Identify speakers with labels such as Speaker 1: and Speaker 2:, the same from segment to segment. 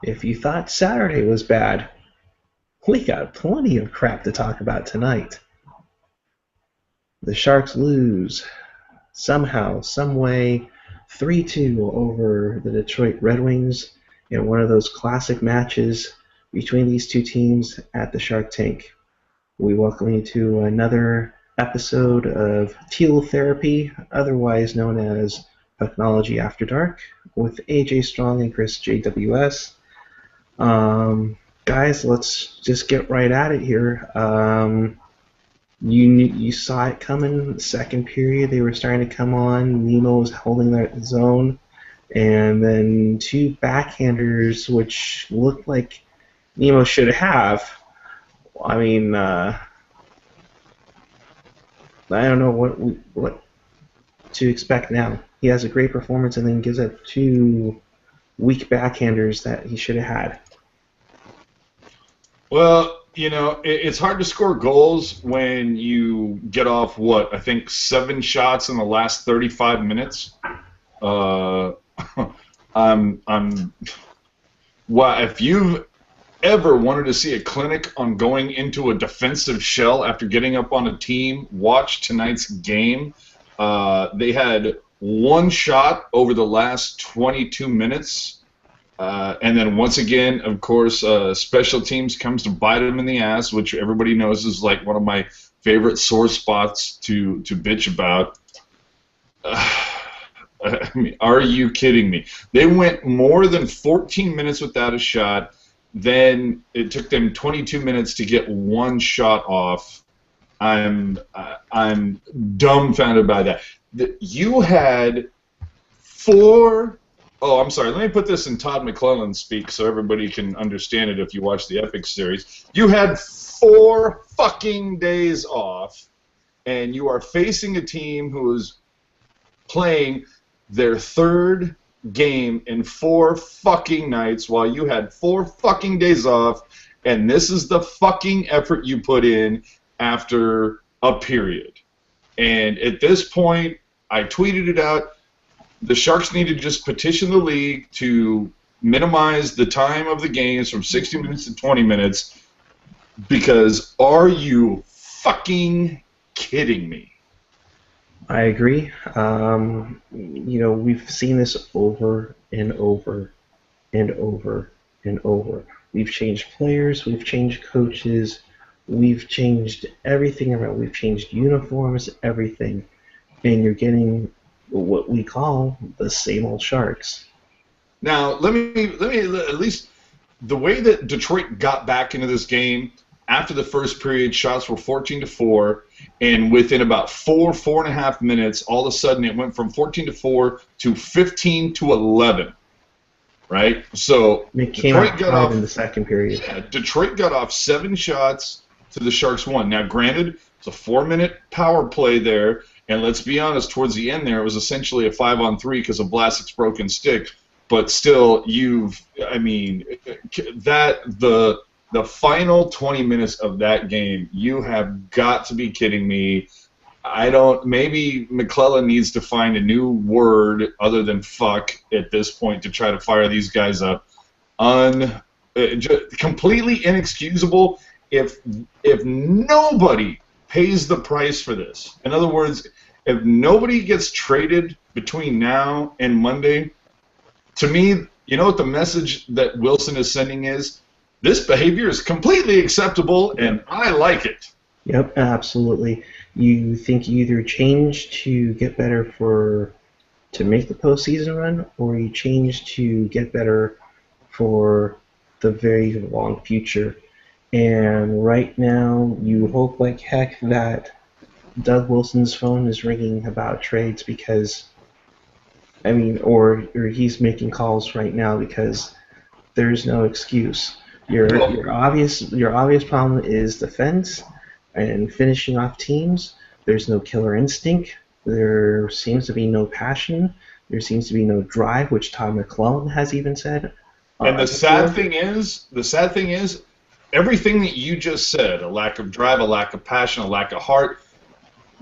Speaker 1: If you thought Saturday was bad, we got plenty of crap to talk about tonight. The Sharks lose somehow, someway, 3-2 over the Detroit Red Wings in one of those classic matches between these two teams at the Shark Tank. We welcome you to another episode of Teal Therapy, otherwise known as Pucknology After Dark, with AJ Strong and Chris JWS. Guys, let's just get right at it here. You saw it coming. The second period, they were starting to come on. Nemo was holding that zone, and then two backhanders, which looked like Nemo should have. I mean, I don't know what to expect now. He has a great performance, and then gives up two weak backhanders that he should have had.
Speaker 2: Well, it's hard to score goals when you get off, I think 7 shots in the last 35 minutes. Uh, if you've ever wanted to see a clinic on going into a defensive shell after getting up on a team, watch tonight's game. They had one shot over the last 22 minutes. And then once again, of course, special teams comes to bite them in the ass, which everybody knows is like one of my favorite sore spots to bitch about. I mean, are you kidding me? They went more than 14 minutes without a shot. Then it took them 22 minutes to get one shot off. I'm dumbfounded by that. You had 4. Oh, I'm sorry. Let me put this in Todd McClellan speak so everybody can understand it if you watch the Epic series. You had 4 fucking days off, and you are facing a team who is playing their third game in 4 fucking nights while you had 4 fucking days off, and this is the fucking effort you put in after a period. And at this point, I tweeted it out. The Sharks need to just petition the league to minimize the time of the games from 60 minutes to 20 minutes, because are you fucking kidding me?
Speaker 1: I agree. We've seen this over and over and over and over. We've changed players, we've changed coaches, we've changed everything around. We've changed uniforms, everything, and you're getting what we call the same old Sharks.
Speaker 2: Now, let me at least the way that Detroit got back into this game after the first period, shots were 14-4, and within about 4.5 minutes, all of a sudden it went from 14-4 to 15-11. Right? So
Speaker 1: it came Detroit got off in the second period.
Speaker 2: Yeah, Detroit got off 7 shots to the Sharks 1. Now, granted, it's a 4-minute power play there. And let's be honest, towards the end there, it was essentially a 5-on-3 because of Vlasic's broken stick. But still, the final 20 minutes of that game, you have got to be kidding me. Maybe McClellan needs to find a new word other than fuck at this point to try to fire these guys up. Completely inexcusable if nobody pays the price for this. In other words, if nobody gets traded between now and Monday, to me, you know what the message that Wilson is sending is? This behavior is completely acceptable, and I like it.
Speaker 1: Yep, absolutely. You think you either change to get better to make the postseason run, or you change to get better for the very long future. And right now, you hope like heck that Doug Wilson's phone is ringing about trades because, or he's making calls right now because there's no excuse. Your obvious problem is defense and finishing off teams. There's no killer instinct. There seems to be no passion. There seems to be no drive, which Todd McClellan has even said.
Speaker 2: And the sad thing is, everything that you just said, a lack of drive, a lack of passion, a lack of heart,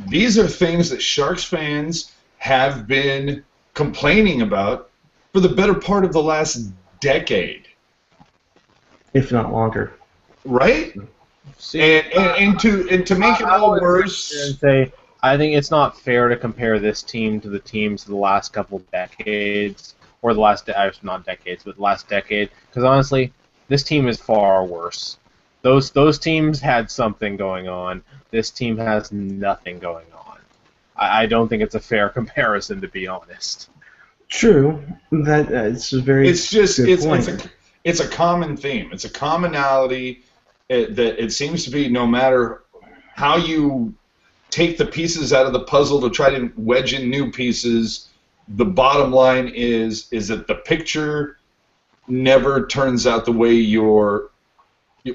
Speaker 2: these are things that Sharks fans have been complaining about for the better part of the last decade.
Speaker 1: if not longer.
Speaker 2: right?
Speaker 3: See,
Speaker 2: And to make it
Speaker 3: I
Speaker 2: all
Speaker 3: would
Speaker 2: worse,
Speaker 3: and say I think it's not fair to compare this team to the teams of the last couple decades, or the last not decades, but the last decade. Because honestly, this team is far worse. Those teams had something going on. This team has nothing going on. I don't think it's a fair comparison, to be honest.
Speaker 1: True, it's a very
Speaker 2: it's just
Speaker 1: good
Speaker 2: it's
Speaker 1: point.
Speaker 2: it's a common theme. It's a commonality that it seems to be no matter how you take the pieces out of the puzzle to try to wedge in new pieces. The bottom line is that the picture never turns out the way you're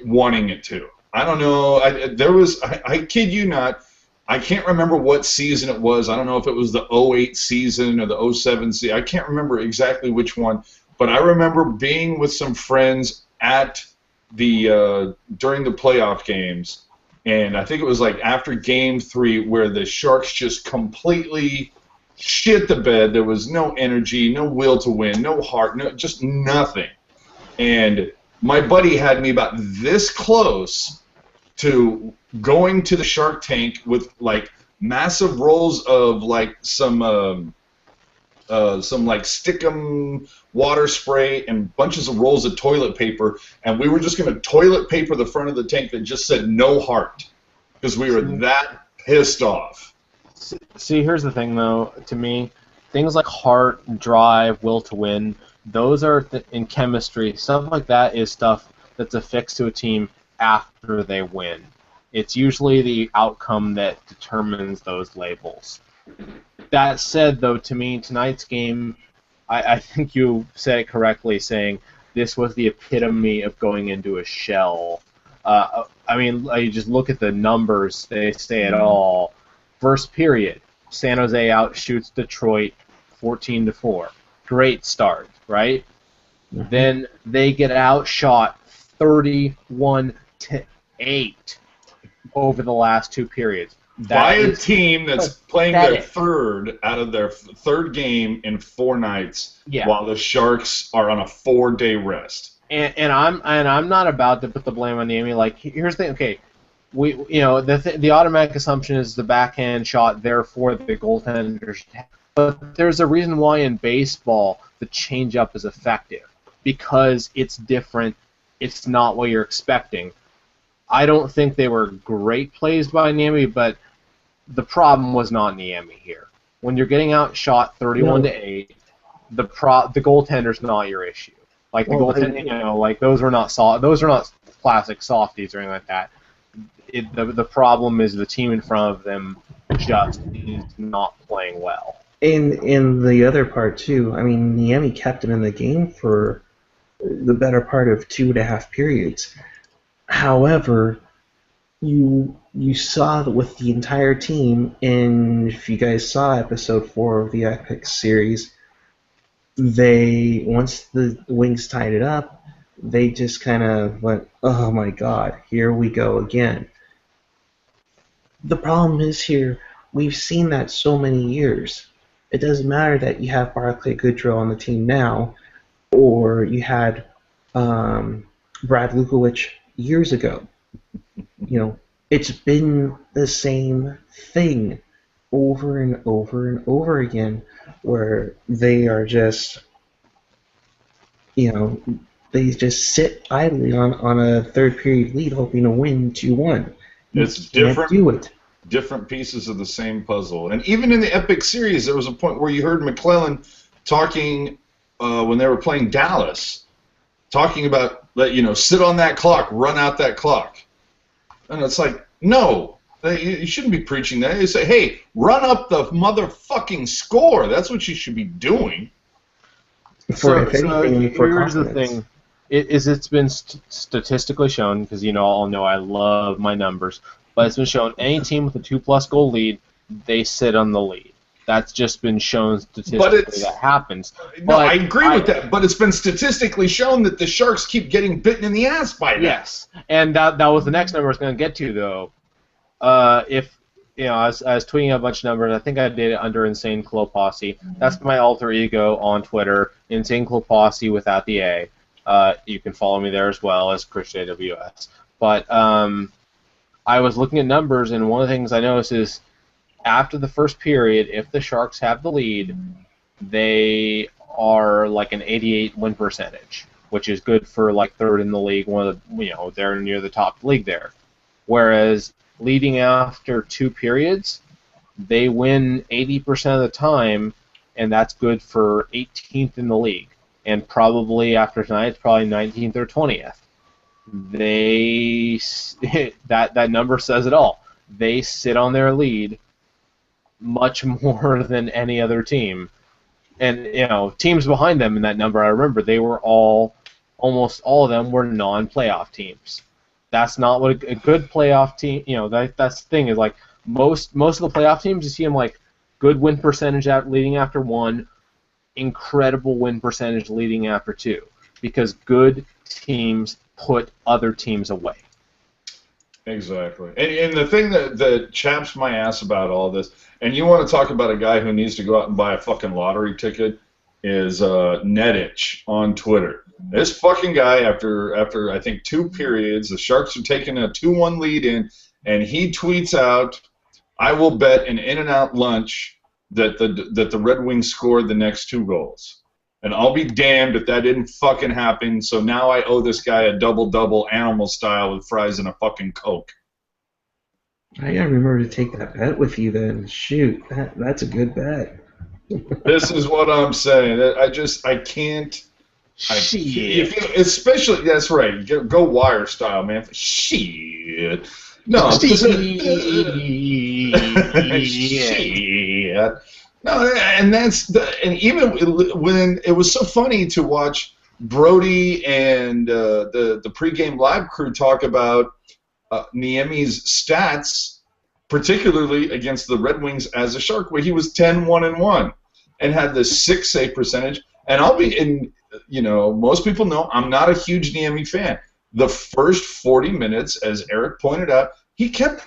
Speaker 2: wanting it to. I don't know. I kid you not. I can't remember what season it was. I don't know if it was the '08 season or the '07 season. I can't remember exactly which one. But I remember being with some friends at the during the playoff games, and I think it was like after Game 3 where the Sharks just completely shit the bed. There was no energy, no will to win, no heart, no just nothing. And my buddy had me about this close to going to the Shark Tank with like massive rolls of like some like Stickum water spray and bunches of rolls of toilet paper, and we were just going to toilet paper the front of the tank that just said no heart because we were that pissed off.
Speaker 3: See, here's the thing, though. To me, things like heart, drive, will to win, those are in chemistry. Stuff like that is stuff that's affixed to a team after they win. It's usually the outcome that determines those labels. That said, though, to me, tonight's game, I think you said it correctly, saying this was the epitome of going into a shell. I mean, you just look at the numbers, they say it all. First period, San Jose outshoots Detroit 14-4. Great start, right?
Speaker 1: Mhm.
Speaker 3: Then they get outshot 31-8 over the last two periods.
Speaker 2: By a team that's playing their
Speaker 3: pathetic.
Speaker 2: third out of their third game in 4 nights,
Speaker 3: Yeah.
Speaker 2: while the Sharks are on a 4-day rest.
Speaker 3: And I'm not about to put the blame on Niemi. Like, here's the thing. Okay, the automatic assumption is the backhand shot, therefore the goaltenders. But there's a reason why in baseball the changeup is effective, because it's different. It's not what you're expecting. I don't think they were great plays by Niemi, but the problem was not Niemi here. When you're getting outshot 31-8, the goaltender's not your issue. Like the goaltender, like those are not classic softies or anything like that. The problem is the team in front of them just is not playing well.
Speaker 1: In the other part too, I mean, Niemi kept him in the game for the better part of 2.5 periods. However, you saw that with the entire team, and if you guys saw episode 4 of the Epic series, once the Wings tied it up, they just kind of went, oh my god, here we go again. The problem is here, we've seen that so many years. It doesn't matter that you have Barclay Goodrow on the team now, or you had Brad Lukowich years ago. You know, it's been the same thing over and over and over again, where they are just, they just sit idly on a third period lead hoping to win 2-1.
Speaker 2: It's
Speaker 1: Can't do it.
Speaker 2: different pieces of the same puzzle. And even in the Epic series, there was a point where you heard McClellan talking when they were playing Dallas, talking about, sit on that clock, run out that clock. And it's like, no, you shouldn't be preaching that. You say, hey, run up the motherfucking score. That's what you should be doing.
Speaker 3: Here's the thing. It's been statistically shown, because all know I love my numbers, but it's been shown any team with a 2+ goal lead, they sit on the lead. That's just been shown statistically that happens.
Speaker 2: No, I agree with that, but it's been statistically shown that the Sharks keep getting bitten in the ass by that.
Speaker 3: Yes, and that was the next number I was going to get to, though. I was tweeting a bunch of numbers. I think I did it under Insane Clo Posse. That's my alter ego on Twitter, Insane Clo Posse without the A. You can follow me there as well as Christian AWS. But I was looking at numbers, and one of the things I noticed is after the first period, if the Sharks have the lead, they are like an 88 win percentage, which is good for like third in the league. One of the, they're near the top league there. Whereas leading after 2 periods, they win 80% of the time, and that's good for 18th in the league. And probably after tonight, it's probably 19th or 20th. That number says it all. They sit on their lead much more than any other team. And teams behind them in that number, I remember they were almost all of them were non-playoff teams. That's not what a good playoff team. That's the thing is like most of the playoff teams, you see them like good win percentage leading after 1, incredible win percentage leading after 2, because good teams put other teams away.
Speaker 2: Exactly. And the thing that chaps my ass about all this, and you want to talk about a guy who needs to go out and buy a fucking lottery ticket, is Netitch on Twitter. This fucking guy, after I think 2 periods, the Sharks are taking a 2-1 lead in, and he tweets out, "I will bet an In-N-Out lunch that the Red Wings scored the next 2 goals. And I'll be damned if that didn't fucking happen, so now I owe this guy a double-double animal style with fries and a fucking Coke."
Speaker 1: I gotta remember to take that bet with you then. Shoot, that's a good bet.
Speaker 2: This is what I'm saying. I can't.
Speaker 3: Shit.
Speaker 2: Especially, that's right. Go Wire style, man. Shit. No. Shit. No, and and even when it was so funny to watch Brody and the pregame live crew talk about Niemi's stats, particularly against the Red Wings as a Shark, where he was 10-1-1 and had the 6 save percentage. And most people know I'm not a huge Niemi fan. The first 40 minutes, as Eric pointed out, he kept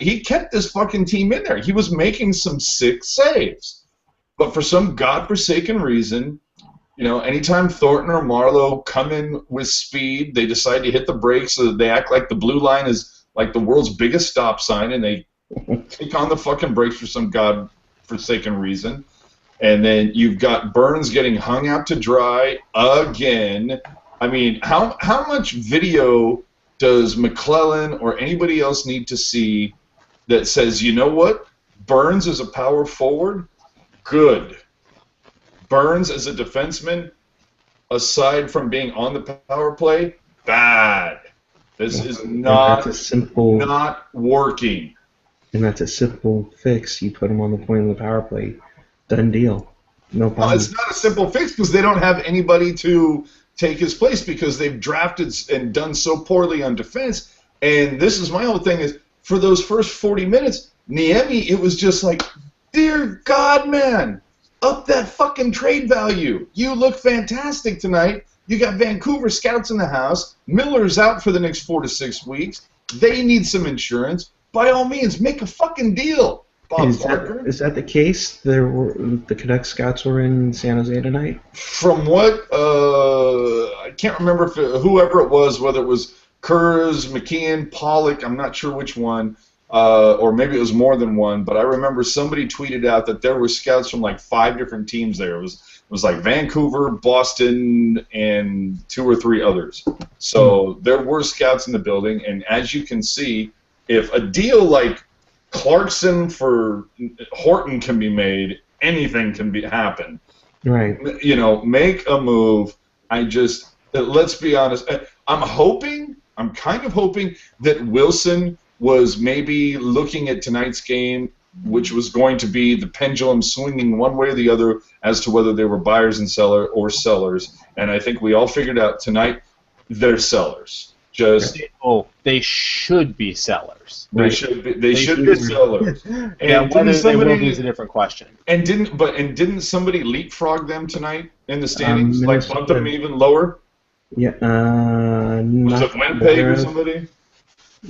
Speaker 2: this fucking team in there. He was making some 6 saves. But for some godforsaken reason, anytime Thornton or Marlowe come in with speed, they decide to hit the brakes so that they act like the blue line is like the world's biggest stop sign, and they kick on the fucking brakes for some godforsaken reason. And then you've got Burns getting hung out to dry again. I mean, how much video does McClellan or anybody else need to see that says, you know what, Burns is a power forward? Good. Burns as a defenseman, aside from being on the power play, bad. This is not working.
Speaker 1: And that's a simple fix. You put him on the point of the power play. Done deal. No problem.
Speaker 2: No, it's not a simple fix because they don't have anybody to take his place because they've drafted and done so poorly on defense. And this is my whole thing is, for those first 40 minutes, Niemi, it was just like, dear God, man, up that fucking trade value. You look fantastic tonight. You got Vancouver scouts in the house. Miller's out for the next 4 to 6 weeks. They need some insurance. By all means, make a fucking deal, Bob Parker.
Speaker 1: Is that the case? The Canucks scouts were in San Jose tonight?
Speaker 2: From what, I can't remember whoever it was, whether it was Kurz, McKeon, Pollock, I'm not sure which one. Or maybe it was more than one, but I remember somebody tweeted out that there were scouts from like 5 different teams there. It was like Vancouver, Boston, and 2 or 3 others. So there were scouts in the building, and as you can see, if a deal like Clarkson for Horton can be made, anything can happen.
Speaker 1: Right.
Speaker 2: Make a move. Let's be honest. I'm kind of hoping that Wilson was maybe looking at tonight's game, which was going to be the pendulum swinging one way or the other as to whether they were buyers and sellers. And I think we all figured out tonight they're sellers.
Speaker 3: They should be sellers.
Speaker 2: They should be sellers. And
Speaker 3: whether they will be is a different question.
Speaker 2: And didn't somebody leapfrog them tonight in the standings? Like bump them even lower?
Speaker 1: Yeah.
Speaker 2: Was it Winnipeg or somebody?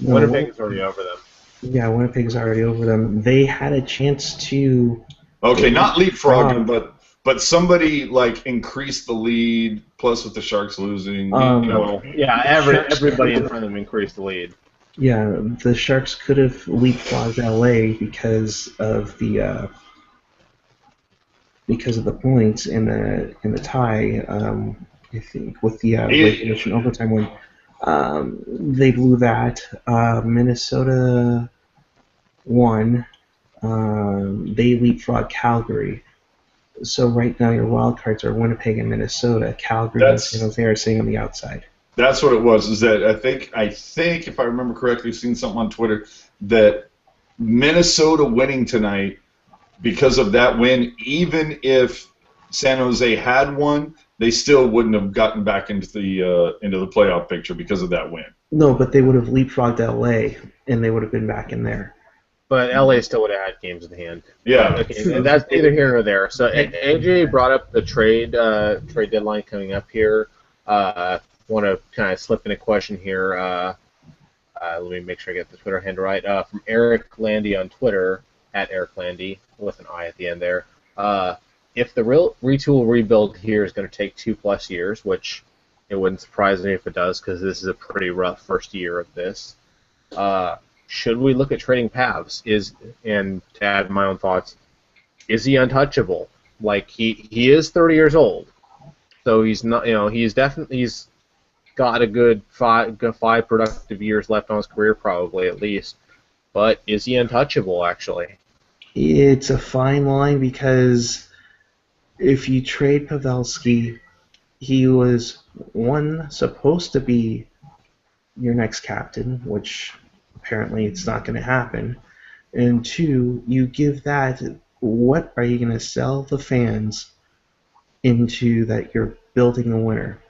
Speaker 3: No, Winnipeg's already over them.
Speaker 1: Yeah, Winnipeg's already over them. They had a chance to.
Speaker 2: Okay, not leapfrog them, but but somebody like increased the lead. Plus, with the Sharks losing,
Speaker 3: Yeah,
Speaker 1: Sharks
Speaker 3: everybody in
Speaker 1: could've-
Speaker 3: front of them increased the lead.
Speaker 1: Yeah, the Sharks could have leapfrogged LA because of the points in the tie. I think with the regulation overtime win, they blew that. Minnesota won. They leapfrogged Calgary. So right now your wild cards are Winnipeg and Minnesota. Calgary and San
Speaker 2: that's
Speaker 1: Jose are sitting on the outside.
Speaker 2: That's what it was. Is that I think if I remember correctly, I've seen something on Twitter that Minnesota winning tonight because of that win, even if San Jose had won, they still wouldn't have gotten back into the playoff picture because of that win.
Speaker 1: No, but they would have leapfrogged LA and they would have been back in there.
Speaker 3: But LA still would have had games in hand.
Speaker 2: Yeah.
Speaker 3: Okay, and that's neither here nor there. So AJ brought up the trade deadline coming up here. Want to kind of slip in a question here. Let me make sure I get the Twitter handle right. From Eric Landy on Twitter, at Eric Landy, with an I at the end there. If the real retool rebuild here is going to take 2+ years, which it wouldn't surprise me if it does, because this is a pretty rough first year of this, should we look at trading Pavs? And to add my own thoughts, is he untouchable? Like, he is 30 years old, so he's not, he's got a good five productive years left on his career, probably at least. But is he untouchable, actually?
Speaker 1: It's a fine line because if you trade Pavelski, he was supposed to be your next captain, which apparently it's not going to happen. And 2, you give that. What are you going to sell the fans into that you're building a winner?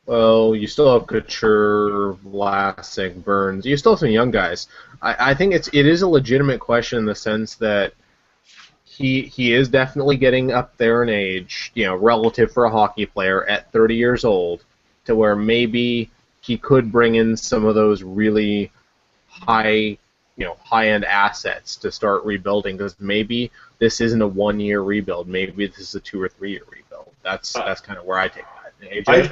Speaker 3: Well, you still have Couture, Vlasic, Burns. You still have some young guys. I think it is a legitimate question in the sense that he is definitely getting up there in age, relative for a hockey player at 30 years old, to where maybe he could bring in some of those really high-end assets to start rebuilding, because maybe this isn't a 1-year rebuild. Maybe this is a 2 or 3-year rebuild. That's kind of where I take that. AJ?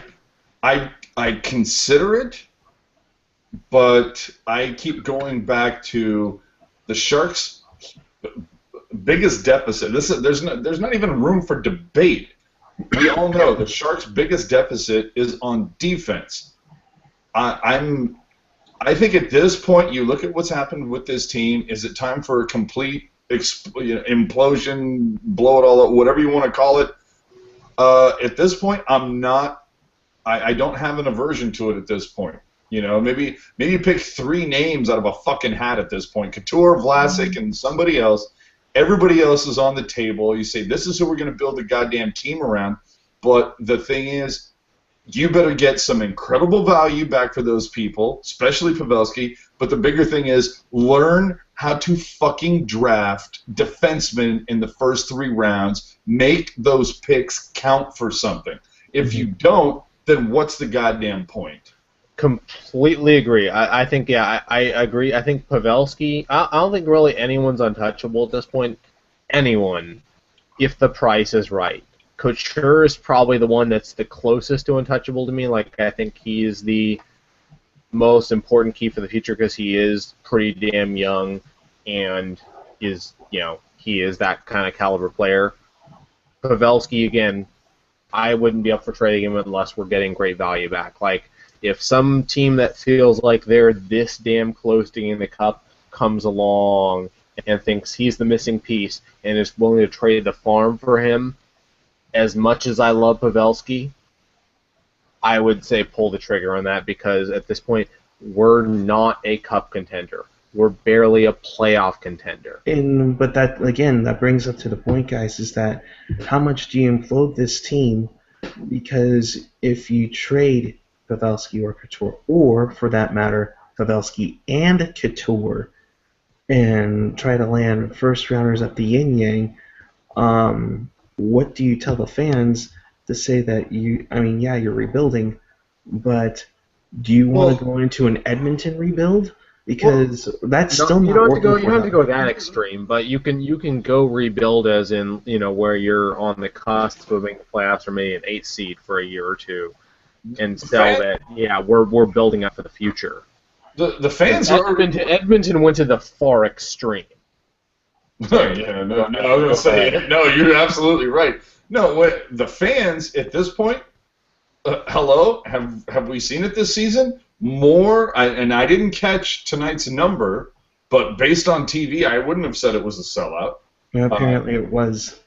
Speaker 2: I consider it, but I keep going back to the Sharks' biggest deficit. There's not even room for debate. We all know the Sharks' biggest deficit is on defense. I think at this point, you look at what's happened with this team. Is it time for a complete implosion, blow it all up, whatever you want to call it? At this point, I don't have an aversion to it at this point. Maybe pick 3 names out of a fucking hat at this point. Couture, Vlasic, and somebody else. Everybody else is on the table. You say, this is who we're going to build the goddamn team around. But the thing is, you better get some incredible value back for those people, especially Pavelski. But the bigger thing is, learn how to fucking draft defensemen in the first 3 rounds. Make those picks count for something. If you don't, then what's the goddamn point?
Speaker 3: Completely agree. I think, I agree. I think Pavelski, I don't think really anyone's untouchable at this point. Anyone, if the price is right. Couture is probably the one that's the closest to untouchable to me. Like, I think he is the most important key for the future because he is pretty damn young and he is that kind of caliber player. Pavelski, again, I wouldn't be up for trading him unless we're getting great value back. Like, if some team that feels like they're this damn close to getting the cup comes along and thinks he's the missing piece and is willing to trade the farm for him, as much as I love Pavelski, I would say pull the trigger on that, because at this point, we're not a cup contender. We're barely a playoff contender.
Speaker 1: But that brings up to the point, guys, is that how much do you implode this team? Because if you trade Pavelski or Couture, or for that matter, Pavelski and Couture, and try to land first rounders up the yin yang, what do you tell the fans to say that you're rebuilding, but do you want to go into an Edmonton rebuild because that's
Speaker 3: No,
Speaker 1: still
Speaker 3: you
Speaker 1: not
Speaker 3: don't have to
Speaker 1: working
Speaker 3: go. You
Speaker 1: for
Speaker 3: don't have to
Speaker 1: them.
Speaker 3: go that extreme, but you can go rebuild, as in where you're on the cusp of making the playoffs or maybe an 8 seed for a year or two, and sell
Speaker 2: Fan,
Speaker 3: that. Yeah, we're building up for the future.
Speaker 2: the fans are already.
Speaker 3: Edmonton went to the far extreme.
Speaker 2: Yeah, no, I was gonna say no. You're absolutely right. No, the fans at this point. Hello, have we seen it this season? More, and I didn't catch tonight's number, but based on TV, I wouldn't have said it was a sellout.
Speaker 1: Apparently, it was.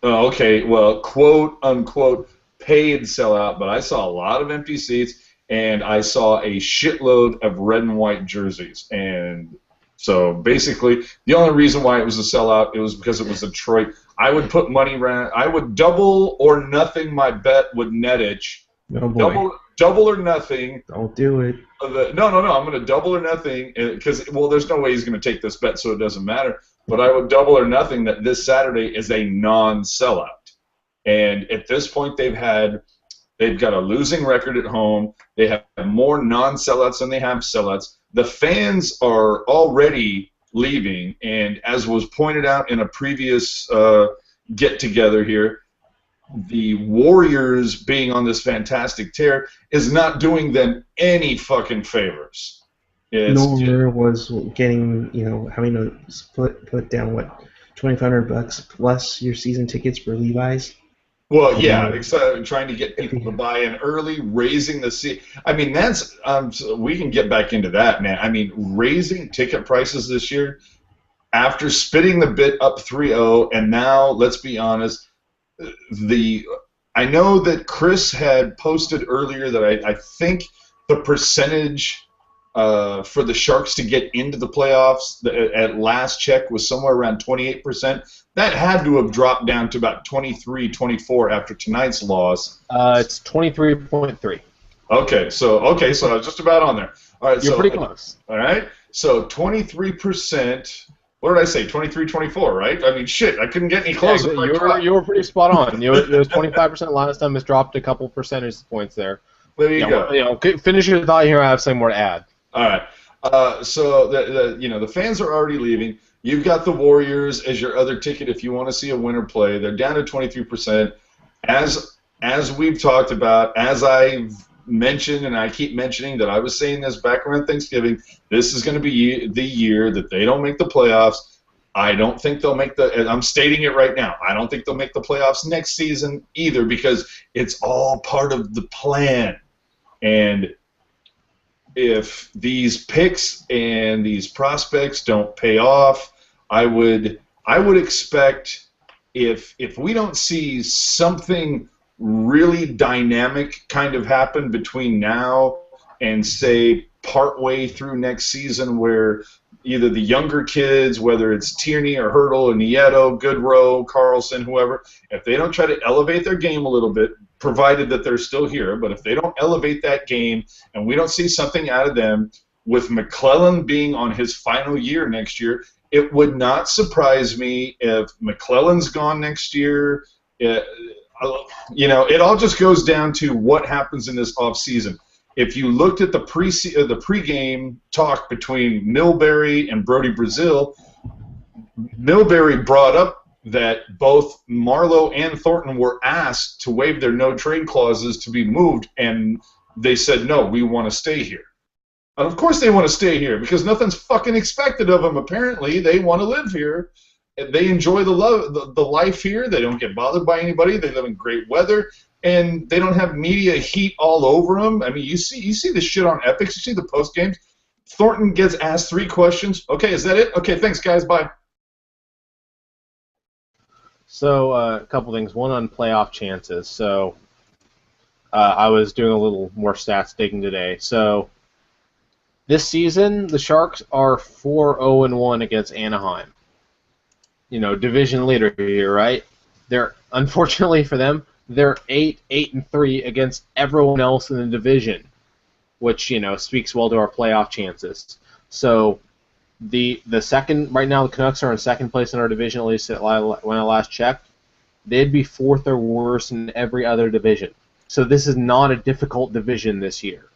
Speaker 2: Okay, well, quote unquote paid sellout, but I saw a lot of empty seats, and I saw a shitload of red and white jerseys, and so basically, the only reason why it was a sellout, it was because it was Detroit. I would put money around. I would double or nothing my bet with Netich.
Speaker 1: Oh boy.
Speaker 2: Double or nothing.
Speaker 1: Don't do it.
Speaker 2: No. I'm going to double or nothing because, well, there's no way he's going to take this bet, so it doesn't matter. But I would double or nothing that this Saturday is a non-sellout. And at this point, they've got a losing record at home. They have more non-sellouts than they have sellouts. The fans are already leaving, and as was pointed out in a previous get-together here, the Warriors being on this fantastic tear is not doing them any fucking favors.
Speaker 1: Nor was getting, having to put down what, $2,500 plus your season tickets for Levi's.
Speaker 2: Well, yeah, trying to get people to buy in early, raising the seat. I mean, that's we can get back into that, man. I mean, raising ticket prices this year after spitting the bit up 3-0, and now let's be honest. I know that Chris had posted earlier that I think the percentage for the Sharks to get into the playoffs at last check was somewhere around 28%. That had to have dropped down to about 23, 24 after tonight's loss.
Speaker 3: It's 23.3.
Speaker 2: Okay, so I was just about on there. All right,
Speaker 3: you're pretty close.
Speaker 2: All right, so 23%. What did I say? 23, 24, right? I mean, shit, I couldn't get any closer.
Speaker 3: Yeah, you were pretty spot on. It was 25% last time. It's dropped a couple percentage points there.
Speaker 2: There you go.
Speaker 3: Well, finish your thought here. I have something more to add.
Speaker 2: All right. So the fans are already leaving. You've got the Warriors as your other ticket if you want to see a winner play. They're down to 23%. As we've talked about, as I've mentioned, and I keep mentioning that I was saying this back around Thanksgiving, this is going to be the year that they don't make the playoffs. I don't think they'll make and I'm stating it right now, I don't think they'll make the playoffs next season either because it's all part of the plan. And if these picks and these prospects don't pay off, I would expect if we don't see something really dynamic kind of happen between now and say partway through next season where either the younger kids, whether it's Tierney or Hurdle and Nieto, Goodrow, Carlson, whoever, if they don't try to elevate their game a little bit, provided that they're still here, but if they don't elevate that game and we don't see something out of them, with McClellan being on his final year next year, it would not surprise me if McClellan's gone next year. It all just goes down to what happens in this offseason. If you looked at the pregame talk between Milbury and Brody Brazil, Milbury brought up that both Marlowe and Thornton were asked to waive their no-trade clauses to be moved, and they said, no, we want to stay here. And of course they want to stay here because nothing's fucking expected of them, apparently. They want to live here. They enjoy the life here. They don't get bothered by anybody. They live in great weather, and they don't have media heat all over them. I mean, you see the shit on Epics. You see the post games. Thornton gets asked 3 questions. Okay, is that it? Okay, thanks, guys. Bye.
Speaker 3: So a couple things. One on playoff chances. So I was doing a little more stats digging today. So this season, the Sharks are 4-0-1 against Anaheim. Division leader here, right? They're, unfortunately for them, they're 8-3 against everyone else in the division, which speaks well to our playoff chances. So the second right now, the Canucks are in second place in our division, at least when I last checked. They'd be 4th or worse in every other division. So this is not a difficult division this year.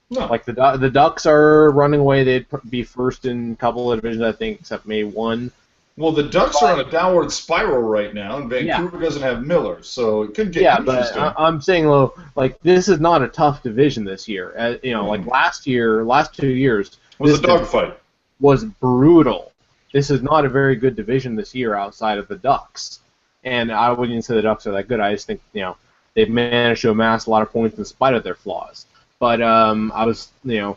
Speaker 2: No.
Speaker 3: Like the Ducks are running away. They'd be first in a couple of divisions, I think, except maybe one.
Speaker 2: Well, the Ducks are on a downward spiral right now, and
Speaker 3: Yeah.
Speaker 2: Vancouver doesn't have Miller, so it could get
Speaker 3: Yeah,
Speaker 2: interesting.
Speaker 3: but I'm saying, though, like, this is not a tough division this year. Like last 2 years
Speaker 2: was
Speaker 3: this
Speaker 2: a dogfight.
Speaker 3: was brutal. This is not a very good division this year outside of the Ducks. And I wouldn't even say the Ducks are that good. I just think, they've managed to amass a lot of points in spite of their flaws. But the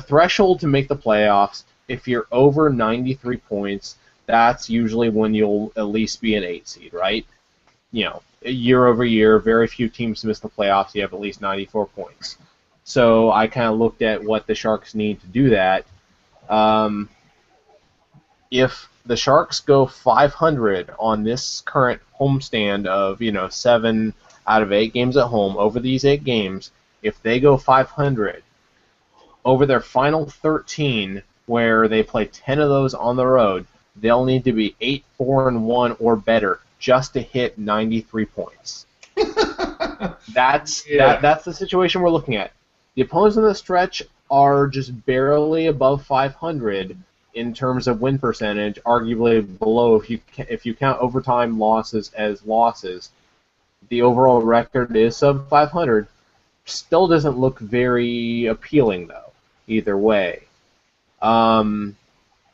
Speaker 3: threshold to make the playoffs, if you're over 93 points, that's usually when you'll at least be an 8 seed, right? Year over year, very few teams miss the playoffs. You have at least 94 points. So I kind of looked at what the Sharks need to do that. If the Sharks go 500 on this current homestand of 7 out of 8 games at home over these 8 games, if they go 500 over their final 13, where they play 10 of those on the road, they'll need to be 8-4-1 or better just to hit 93 points. That's the situation we're looking at. The opponents in the stretch are just barely above 500 in terms of win percentage, arguably below if you count overtime losses as losses. The overall record is sub 500. Still doesn't look very appealing, though, either way. The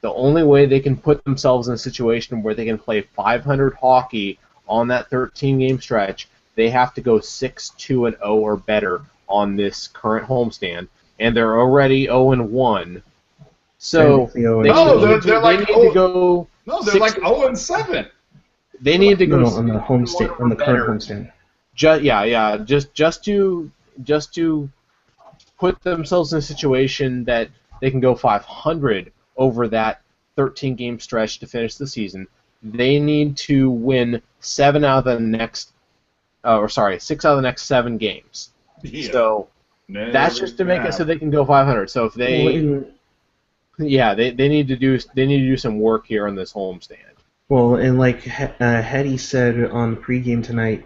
Speaker 3: only way they can put themselves in a situation where they can play 500 hockey on that 13-game stretch, they have to go 6-2-0 or better on this current homestand, and they're already 0-1. So they need to go.
Speaker 2: No, they're like 0-7.
Speaker 3: They need to go
Speaker 1: on the homestand, on the current homestand.
Speaker 3: Just to put themselves in a situation that they can go 500 over that 13-game stretch to finish the season. They need to win 6 out of the next 7 games.
Speaker 2: Yeah.
Speaker 3: So that's just to make it so they can go 500. So if they, they need to do some work here on this homestand.
Speaker 1: Well, and like Hetty said on the pregame tonight,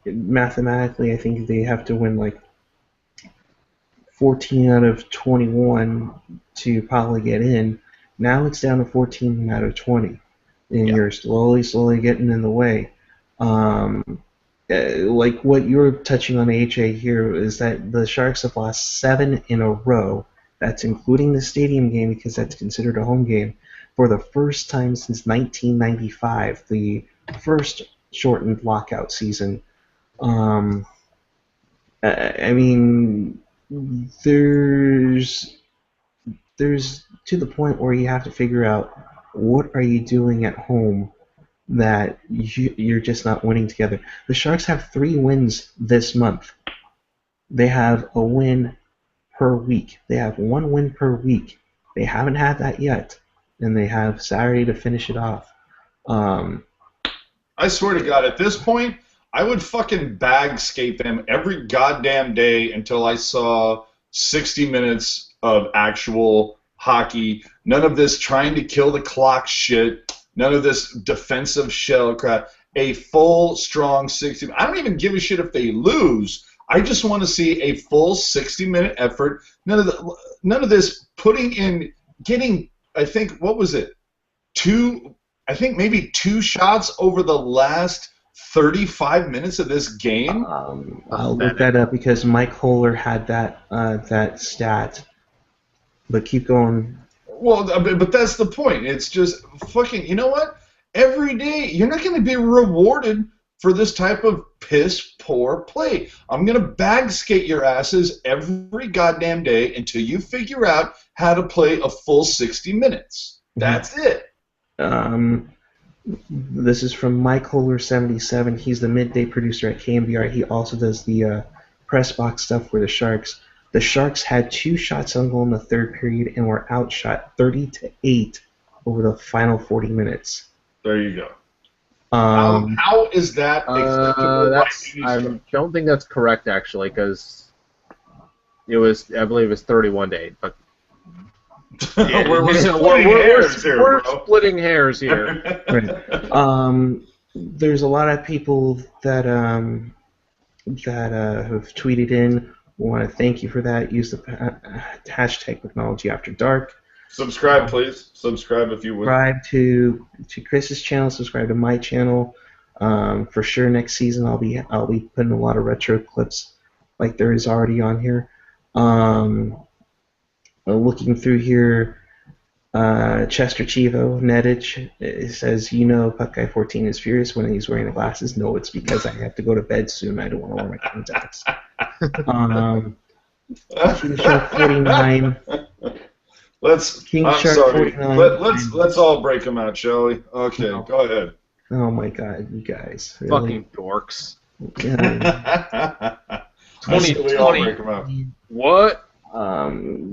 Speaker 1: mathematically, I think they have to win like 14 out of 21 to probably get in. Now it's down to 14 out of 20, and you're slowly getting in the way. Like what you're touching on, AJ, here is that the Sharks have lost 7 in a row. That's including the stadium game because that's considered a home game for the first time since 1995, the first shortened lockout season. I mean, there's to the point where you have to figure out what are you doing at home that you're just not winning together. The Sharks have 3 wins this month. They have a win per week. They have 1 win per week. They haven't had that yet, and they have Saturday to finish it off.
Speaker 2: I swear to God, at this point, I would fucking bag skate them every goddamn day until I saw 60 minutes of actual hockey. None of this trying to kill the clock shit. None of this defensive shell crap. A full, strong 60. I don't even give a shit if they lose. I just want to see a full 60-minute effort. None of this putting in, getting. I think what was it? 2. I think maybe 2 shots over the last 35 minutes of this game.
Speaker 1: I'll look that up because Mike Holler had that stat. But keep going.
Speaker 2: Well, but that's the point. It's just fucking, you know what? Every day, you're not going to be rewarded for this type of piss-poor play. I'm going to bag skate your asses every goddamn day until you figure out how to play a full 60 minutes. That's it.
Speaker 1: This is from Mike Holler77. He's the midday producer at KMBR. He also does the press box stuff for the Sharks. The Sharks had 2 shots on goal in the third period and were outshot 30-8 over the final 40 minutes.
Speaker 2: There you go. How is that acceptable?
Speaker 3: I don't think that's correct, actually, because I believe it was 31-8. But
Speaker 2: we're
Speaker 3: splitting hairs here.
Speaker 1: Right. There's a lot of people that have tweeted in We want to thank you for that. Use the hashtag Pucknology After Dark.
Speaker 2: Subscribe, please. Subscribe if you would.
Speaker 1: Subscribe to Chris's channel. Subscribe to my channel. For sure, next season I'll be putting a lot of retro clips, like there is already on here. Looking through here, Chester Chivo Nettage says, Puck Guy 14 is furious when he's wearing the glasses. No, it's because I have to go to bed soon. I don't want to wear my contacts. King Shark 49.
Speaker 2: I'm sorry.
Speaker 1: 49.
Speaker 2: Let's all break them out, shall we? Okay,
Speaker 1: No.
Speaker 2: go ahead.
Speaker 1: Oh my God, you guys! Really?
Speaker 3: Fucking dorks.
Speaker 1: Yeah.
Speaker 2: We all break them out.
Speaker 3: What?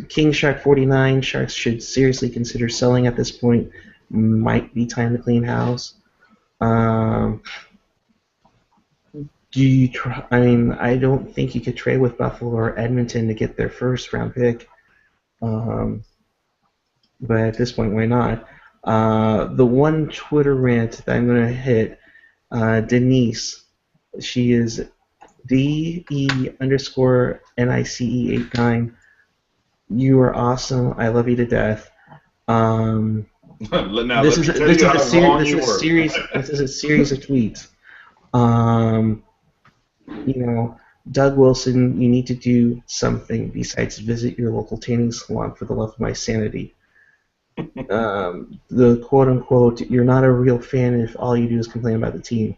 Speaker 1: King Shark 49. Sharks should seriously consider selling at this point. Might be time to clean house. Do you try? I mean, I don't think you could trade with Buffalo or Edmonton to get their first round pick. But at this point, why not? The one Twitter rant that I'm going to hit, Denise, she is DE_NICE89. You are awesome. I love you to death. This is a series of tweets. Doug Wilson, you need to do something besides visit your local tanning salon for the love of my sanity. The quote-unquote, you're not a real fan if all you do is complain about the team.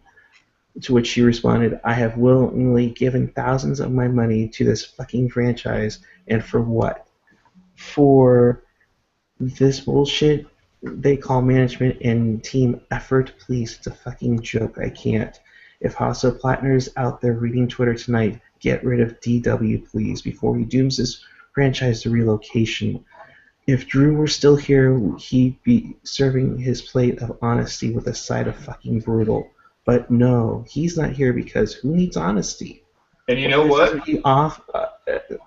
Speaker 1: To which she responded, I have willingly given thousands of my money to this fucking franchise, and for what? For this bullshit they call management and team effort? Please, it's a fucking joke. I can't. If Hasso Plattner's out there reading Twitter tonight, get rid of DW, please, before he dooms this franchise to relocation. If Drew were still here, he'd be serving his plate of honesty with a side of fucking brutal. But no, he's not here because who needs honesty?
Speaker 2: And you know what?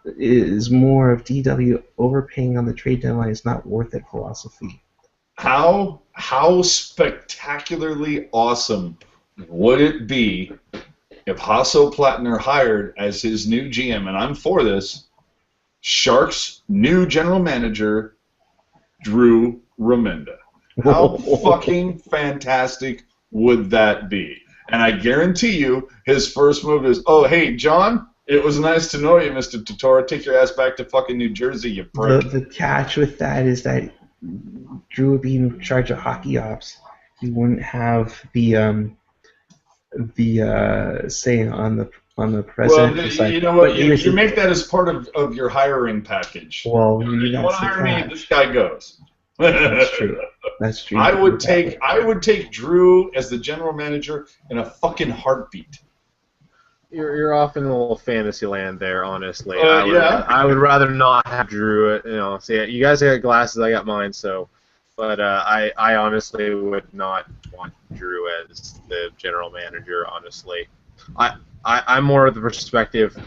Speaker 1: Is more of DW overpaying on the trade deadline is not worth it philosophy.
Speaker 2: How spectacularly awesome would it be if Hasso Plattner hired as his new GM, and I'm for this, Sharks' new general manager, Drew Remenda? How fucking fantastic would that be? And I guarantee you, his first move is, oh, hey, John, it was nice to know you, Mr. Totora. Take your ass back to fucking New Jersey, you prick.
Speaker 1: The catch with that is that Drew would be in charge of hockey ops. He wouldn't have the say on the president.
Speaker 2: Well, you know what? You make that as part of your hiring package.
Speaker 1: Well,
Speaker 2: you want to hire me? This guy goes.
Speaker 1: That's true. That's true.
Speaker 2: I would take Drew as the general manager in a fucking heartbeat.
Speaker 3: You're off in a little fantasy land there, honestly.
Speaker 2: Yeah.
Speaker 3: I would rather not have Drew. See, you guys got glasses, I got mine, so. But I honestly would not want Drew as the general manager. Honestly, I'm more of the perspective.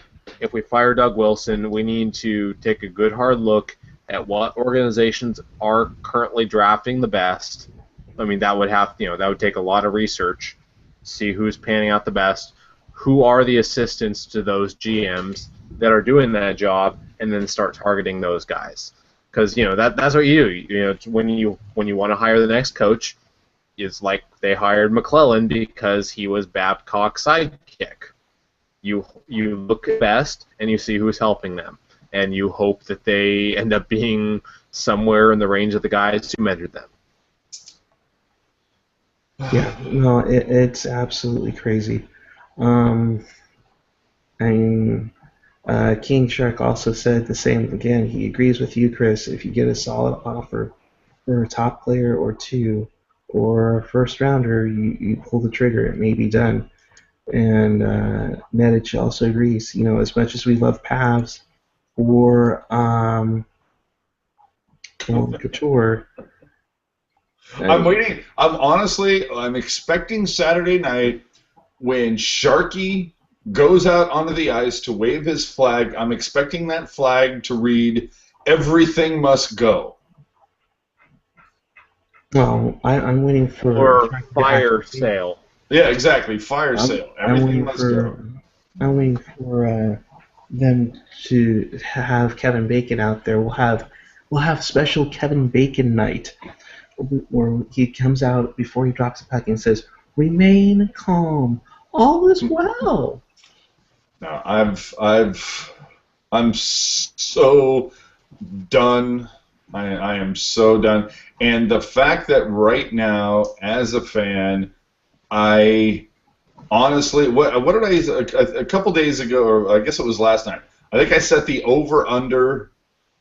Speaker 3: If we fire Doug Wilson, we need to take a good hard look at what organizations are currently drafting the best. I mean, that would take a lot of research. See who's panning out the best. Who are the assistants to those GMs that are doing that job, and then start targeting those guys. Because that's what you do. When you want to hire the next coach, it's like they hired McClellan because he was Babcock's sidekick. You look at best and you see who's helping them, and you hope that they end up being somewhere in the range of the guys who measured them.
Speaker 1: Yeah, no, it's absolutely crazy. King Shark also said the same again. He agrees with you, Chris. If you get a solid offer for a top player or two or a first rounder, you pull the trigger. It may be done. And Nedich also agrees. As much as we love Pavs or Couture.
Speaker 2: I'm waiting. I'm expecting Saturday night when Sharky goes out onto the ice to wave his flag. I'm expecting that flag to read, "Everything must go."
Speaker 1: Well, I'm waiting for...
Speaker 3: Or fire sale.
Speaker 2: Yeah, exactly. Fire sale. Everything must go.
Speaker 1: I'm waiting for them to have Kevin Bacon out there. We'll have special Kevin Bacon night where he comes out before he drops the puck and says, "Remain calm, all is well."
Speaker 2: No, I'm so done. I am so done. And the fact that right now, as a fan, I honestly, what did a couple days ago, or I guess it was last night, I think I set the over-under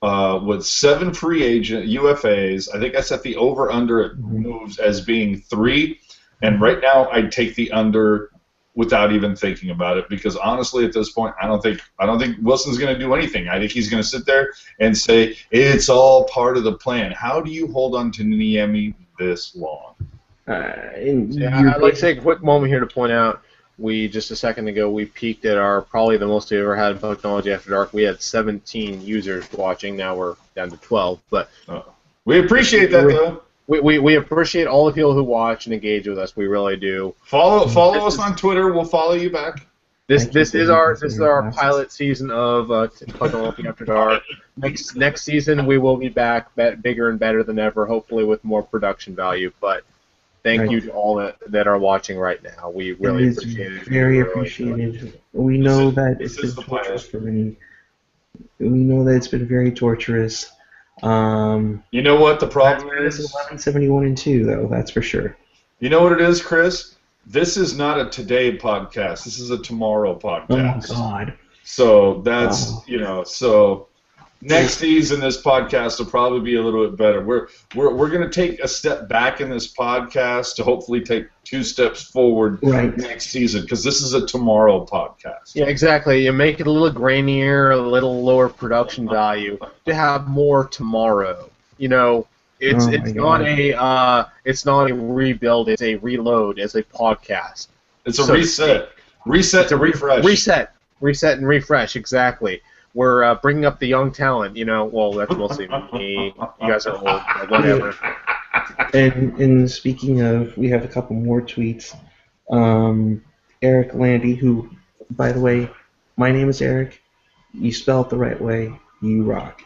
Speaker 2: with 7 free agent UFAs. I think I set the over-under at moves as being 3. And right now, I'd take the under without even thinking about it, because honestly, at this point, I don't think Wilson's going to do anything. I think he's going to sit there and say it's all part of the plan. How do you hold on to Niemi this long?
Speaker 3: I'd like to take a quick moment here to point out, just a second ago, we peaked at probably the most we ever had in Pucknology After Dark. We had 17 users watching. Now we're down to 12. But
Speaker 2: we appreciate that, though.
Speaker 3: We appreciate all the people who watch and engage with us. We really do.
Speaker 2: Follow us on Twitter. We'll follow you back.
Speaker 3: This is our pilot season of Pucknology After Dark. Next season we will be back bigger and better than ever, hopefully with more production value. But thank you to all that are watching right now. We really appreciate it.
Speaker 1: Very appreciated. We know that it's been torturous for many. We know that it's been very torturous.
Speaker 2: You know what the problem is?
Speaker 1: 1171-2, though. That's for sure.
Speaker 2: You know what it is, Chris? This is not a today podcast. This is a tomorrow podcast.
Speaker 1: Oh God.
Speaker 2: So that's so next season this podcast will probably be a little bit better. We're going to take a step back in this podcast to hopefully take 2 steps forward next season, because this is a tomorrow podcast.
Speaker 3: Yeah, exactly. You make it a little grainier, a little lower production value to have more tomorrow. It's not a rebuild. It's a reload. It's a podcast.
Speaker 2: It's a reset. Reset and refresh.
Speaker 3: Reset and refresh. Exactly. We're bringing up the young talent. Well, that's mostly me. You guys are old. But whatever.
Speaker 1: And speaking of, we have a couple more tweets. Eric Landy, who, by the way, my name is Eric. You spell it the right way. You rock.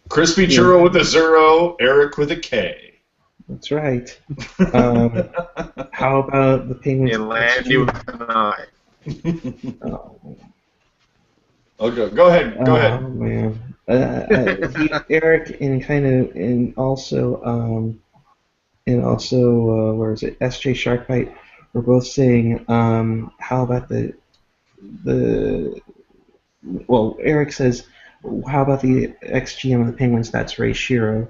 Speaker 2: Crispy Churro with a 0, Eric with a K.
Speaker 1: That's right. How about the Penguins?
Speaker 3: And Landy with an I.
Speaker 2: Okay, go ahead.
Speaker 1: Oh man, Eric and also where is it? SJ Sharkbite were both saying how about well, Eric says, how about the ex-GM of the Penguins? That's Ray Shero,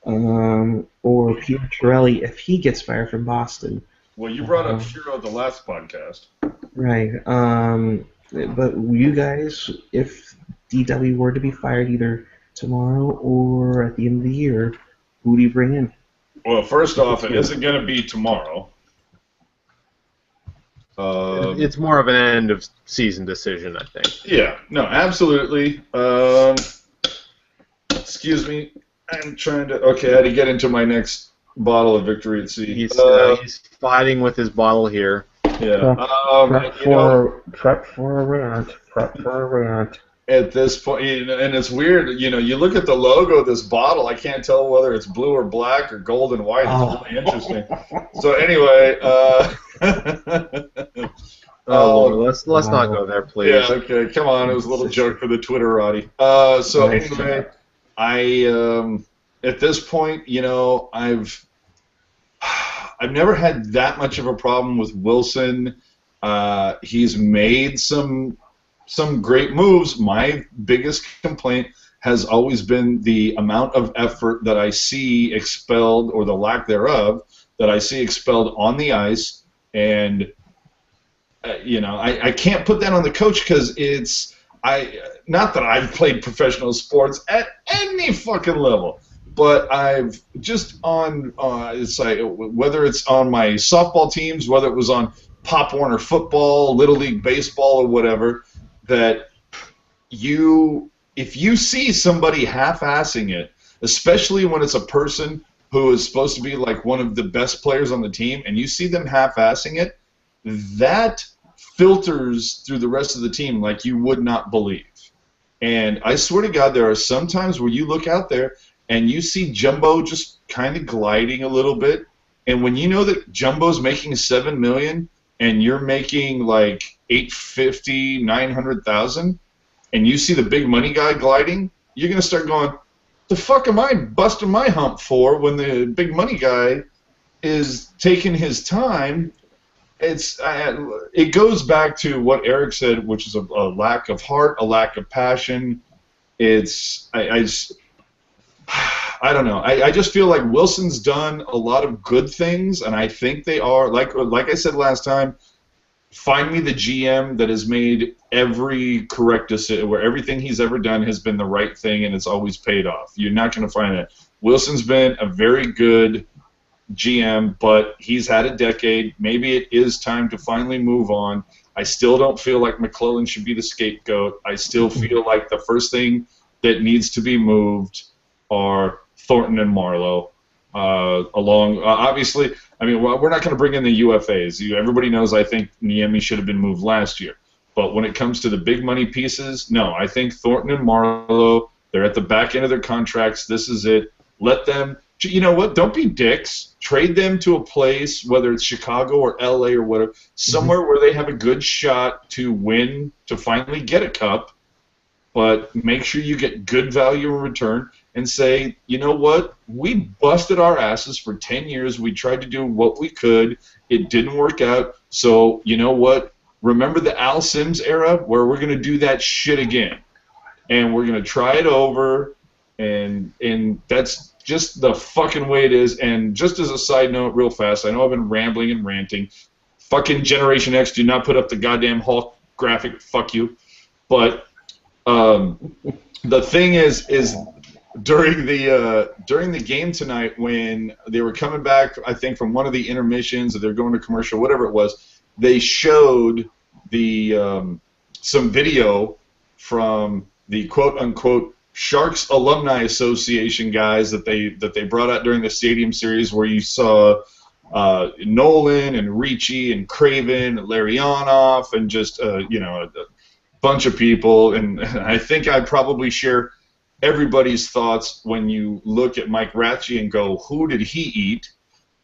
Speaker 1: or Peter Chiarelli if he gets fired from Boston.
Speaker 2: Well, you brought up Shero the last podcast.
Speaker 1: Right. But you guys, if DW were to be fired either tomorrow or at the end of the year, who do you bring in?
Speaker 2: Well, first off, it isn't going to be tomorrow.
Speaker 3: It's more of an end of season decision, I think.
Speaker 2: Yeah, no, absolutely. Excuse me, I'm trying to. Okay, I had to get into my next bottle of Victory at Sea.
Speaker 3: He's fighting with his bottle here.
Speaker 2: Yeah.
Speaker 1: Prep for a rant.
Speaker 2: At this point, and it's weird. You look at the logo of this bottle. I can't tell whether it's blue or black or gold and white. It's really interesting. So anyway.
Speaker 3: Let's not go there, please.
Speaker 2: Yeah. Okay. Come on. It was a little joke for the Twitterati. So anyway, I at this point, I've never had that much of a problem with Wilson. He's made some great moves. My biggest complaint has always been the amount of effort that I see expelled, or the lack thereof, that I see expelled on the ice. And, I can't put that on the coach, because not that I've played professional sports at any fucking level. But I've just it's like, whether it's on my softball teams, whether it was on Pop Warner football, Little League baseball, or whatever, that if you see somebody half-assing it, especially when it's a person who is supposed to be like one of the best players on the team, and you see them half-assing it, that filters through the rest of the team like you would not believe. And I swear to God, there are some times where you look out there and you see Jumbo just kind of gliding a little bit. And when you know that Jumbo's making $7 million and you're making like $850,000, $900,000, and you see the big money guy gliding, you're gonna start going, "The fuck am I busting my hump for when the big money guy is taking his time?" It goes back to what Eric said, which is a lack of heart, a lack of passion. I don't know. I just feel like Wilson's done a lot of good things, and I think they are, like I said last time, find me the GM that has made every correct decision, where everything he's ever done has been the right thing and it's always paid off. You're not going to find that. Wilson's been a very good GM, but he's had a decade. Maybe it is time to finally move on. I still don't feel like McClellan should be the scapegoat. I still feel like the first thing that needs to be moved are Thornton and Marlowe. Obviously, I mean, we're not going to bring in the UFAs. Everybody knows I think Niemi should have been moved last year. But when it comes to the big money pieces, no, I think Thornton and Marlowe, they're at the back end of their contracts. This is it. Let them. You know what? Don't be dicks. Trade them to a place, whether it's Chicago or LA or whatever, somewhere where they have a good shot to win, to finally get a cup. But make sure you get good value in return and say, you know what? We busted our asses for 10 years. We tried to do what we could. It didn't work out. So, you know what? Remember the Al Sims era where we're going to do that shit again. And we're going to try it over. And that's just the fucking way it is. And just as a side note, real fast, I know I've been rambling and ranting. Fucking Generation X, do not put up the goddamn Hulk graphic. Fuck you. But the thing is during the game tonight when they were coming back, I think from one of the intermissions, or they're going to commercial, whatever it was, they showed the some video from the quote unquote Sharks Alumni Association guys that they brought out during the Stadium Series, where you saw Nolan and Ricci and Craven and Larionov and just a bunch of people. And I think I probably share everybody's thoughts when you look at Mike Ratchey and go, who did he eat?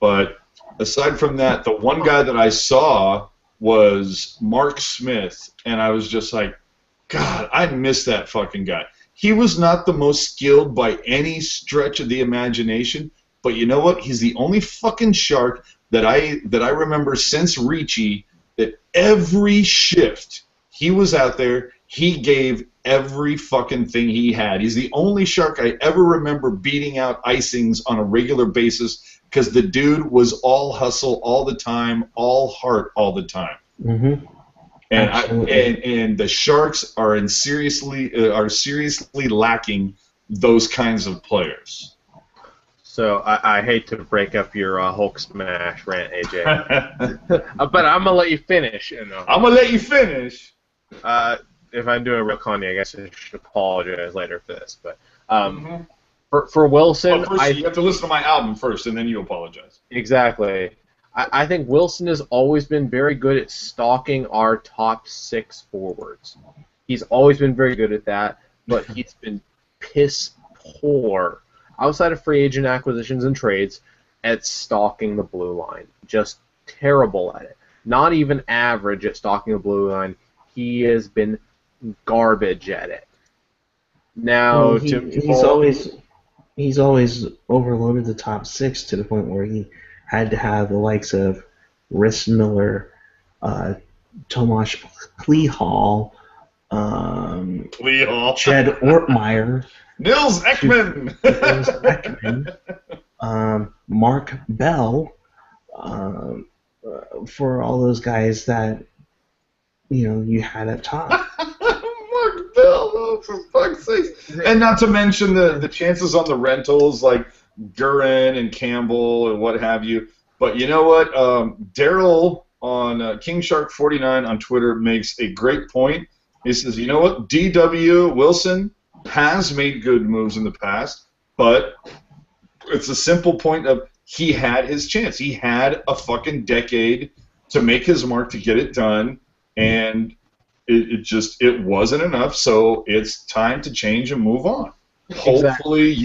Speaker 2: But aside from that, the one guy that I saw was Mark Smith, and I was just like, God, I miss that fucking guy. He was not the most skilled by any stretch of the imagination, but you know what? He's the only fucking Shark that I remember since Ricci that every shift he was out there, he gave every fucking thing he had. He's the only Shark I ever remember beating out icings on a regular basis because the dude was all hustle all the time, all heart all the time.
Speaker 1: Mm-hmm.
Speaker 2: And the Sharks are seriously lacking those kinds of players.
Speaker 3: So I hate to break up your Hulk smash rant, AJ, but I'm gonna let you finish.
Speaker 2: I'm gonna let you finish.
Speaker 3: If I'm doing real Kanye, I guess I should apologize later for this. But for Wilson,
Speaker 2: well, first, you have to listen to my album first, and then you apologize.
Speaker 3: Exactly. I think Wilson has always been very good at stalking our top 6 forwards. He's always been very good at that, but he's been piss poor outside of free agent acquisitions and trades at stalking the blue line. Just terrible at it. Not even average at stalking the blue line. He has been garbage at it. Now,
Speaker 1: he's always overloaded the top 6 to the point where he had to have the likes of Rhys Miller, Tomas Plehal, Ched Ortmeyer,
Speaker 2: Nils Ekman,
Speaker 1: Mark Bell, for all those guys that you had at top.
Speaker 2: Mark Bell, oh, for fuck's sake. And not to mention the chances on the rentals, like Gurin and Campbell and what have you. But you know what? Daryl on King Shark 49 on Twitter makes a great point. He says, you know what? D.W. Wilson has made good moves in the past, but it's a simple point of he had his chance. He had a fucking decade to make his mark, to get it done, and it wasn't enough. So it's time to change and move on.
Speaker 3: Exactly.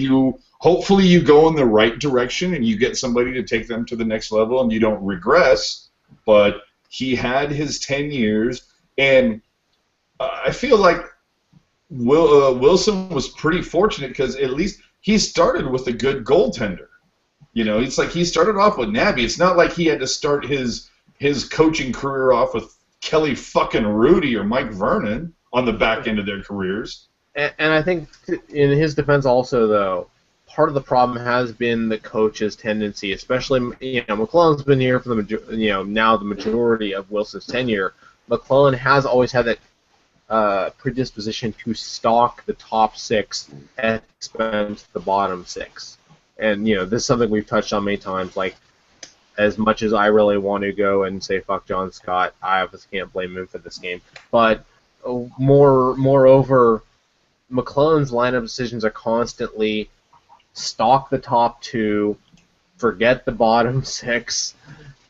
Speaker 2: Hopefully you go in the right direction and you get somebody to take them to the next level and you don't regress. But he had his 10 years, and I feel like Wilson was pretty fortunate because at least he started with a good goaltender. You know, it's like he started off with Nabby. It's not like he had to start his coaching career off with Kelly fucking Rudy or Mike Vernon on the back end of their careers.
Speaker 3: And I think in his defense also, though, part of the problem has been the coach's tendency, especially, McClellan's been here for now the majority of Wilson's tenure. McClellan has always had that predisposition to stalk the top six at the expense of the bottom six. And, this is something we've touched on many times. Like, as much as I really want to go and say fuck John Scott, I obviously can't blame him for this game. But moreover, McClellan's lineup decisions are constantly stalk the top two, forget the bottom six.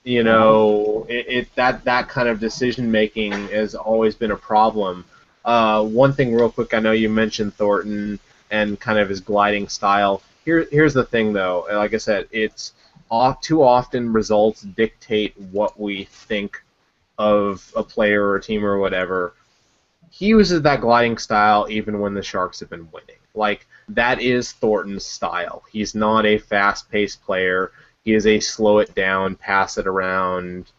Speaker 3: That kind of decision making has always been a problem. One thing, real quick, I know you mentioned Thornton and kind of his gliding style. Here's the thing, though. Like I said, it's too often results dictate what we think of a player or a team or whatever. He uses that gliding style even when the Sharks have been winning. Like, that is Thornton's style. He's not a fast-paced player. He is a slow it down, pass it around,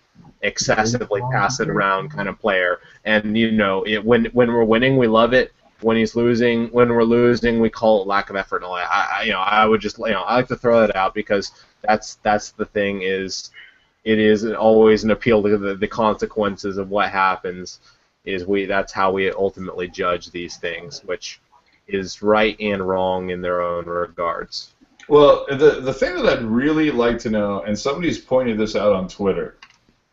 Speaker 3: excessively pass it around kind of player. And, when we're winning, we love it. When we're losing, we call it lack of effort. And I would just, I like to throw that out because that's the thing is, it is always an appeal to the consequences of what happens. That's how we ultimately judge these things, which is right and wrong in their own regards.
Speaker 2: Well, the thing that I'd really like to know, and somebody's pointed this out on Twitter,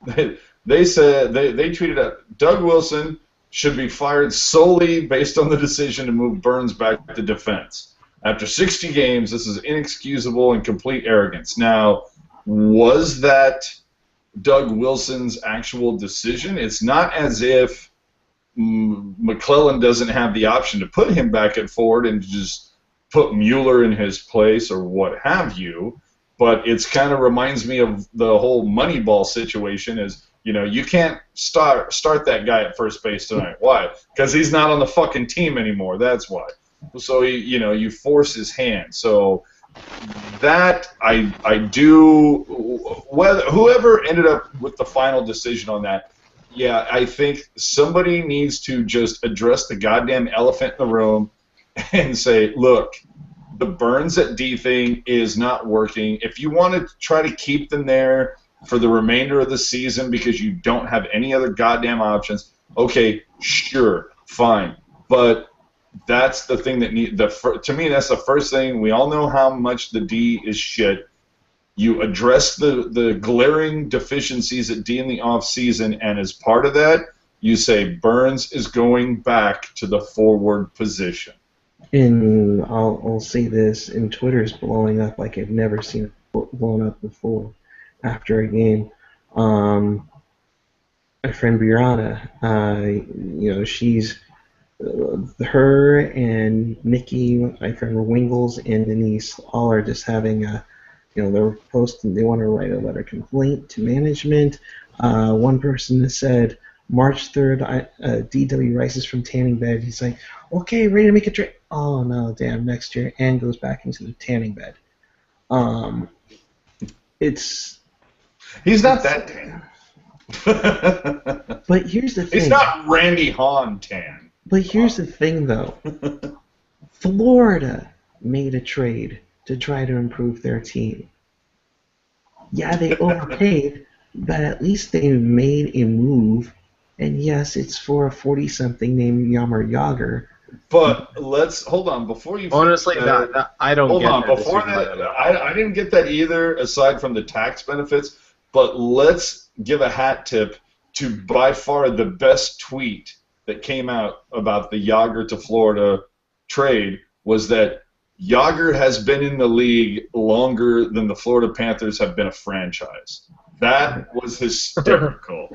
Speaker 2: they said they tweeted out Doug Wilson should be fired solely based on the decision to move Burns back to defense. After 60 games, this is inexcusable and complete arrogance. Now, was that Doug Wilson's actual decision? It's not as if McClellan doesn't have the option to put him back at forward and just put Mueller in his place or what have you, but it's kind of reminds me of the whole Moneyball situation is, you can't start that guy at first base tonight. Why? Because he's not on the fucking team anymore. That's why. So, you force his hand. So that I do, whoever ended up with the final decision on that, yeah, I think somebody needs to just address the goddamn elephant in the room and say, look, the Burns at D thing is not working. If you want to try to keep them there for the remainder of the season because you don't have any other goddamn options, okay, sure, fine. But that's the thing that to me, that's the first thing. We all know how much the D is shit. You address the glaring deficiencies at D in the offseason, and as part of that, you say Burns is going back to the forward position.
Speaker 1: And I'll say this, and Twitter's blowing up like I've never seen it blown up before after a game. My friend Brianna, she's her and Nikki, my friend Wingles, and Denise all are just having a, they're posting, they want to write a letter complaint to management. One person has said, March 3rd, D.W. Rice is from tanning bed. He's like, okay, ready to make a trade. Oh, no, damn, next year. And goes back into the tanning bed.
Speaker 2: He's not that tan.
Speaker 1: But here's the thing.
Speaker 2: He's not Randy Hahn tan.
Speaker 1: But here's the thing, though. Florida made a trade to try to improve their team. Yeah, they overpaid, but at least they made a move. And yes, it's for a 40-something named Yammer Yager.
Speaker 2: But let's hold on before you.
Speaker 3: Honestly, I don't. Hold on,
Speaker 2: before that, I didn't get that either. Aside from the tax benefits, but let's give a hat tip to by far the best tweet that came out about the Yager to Florida trade was that Yager has been in the league longer than the Florida Panthers have been a franchise. That was hysterical.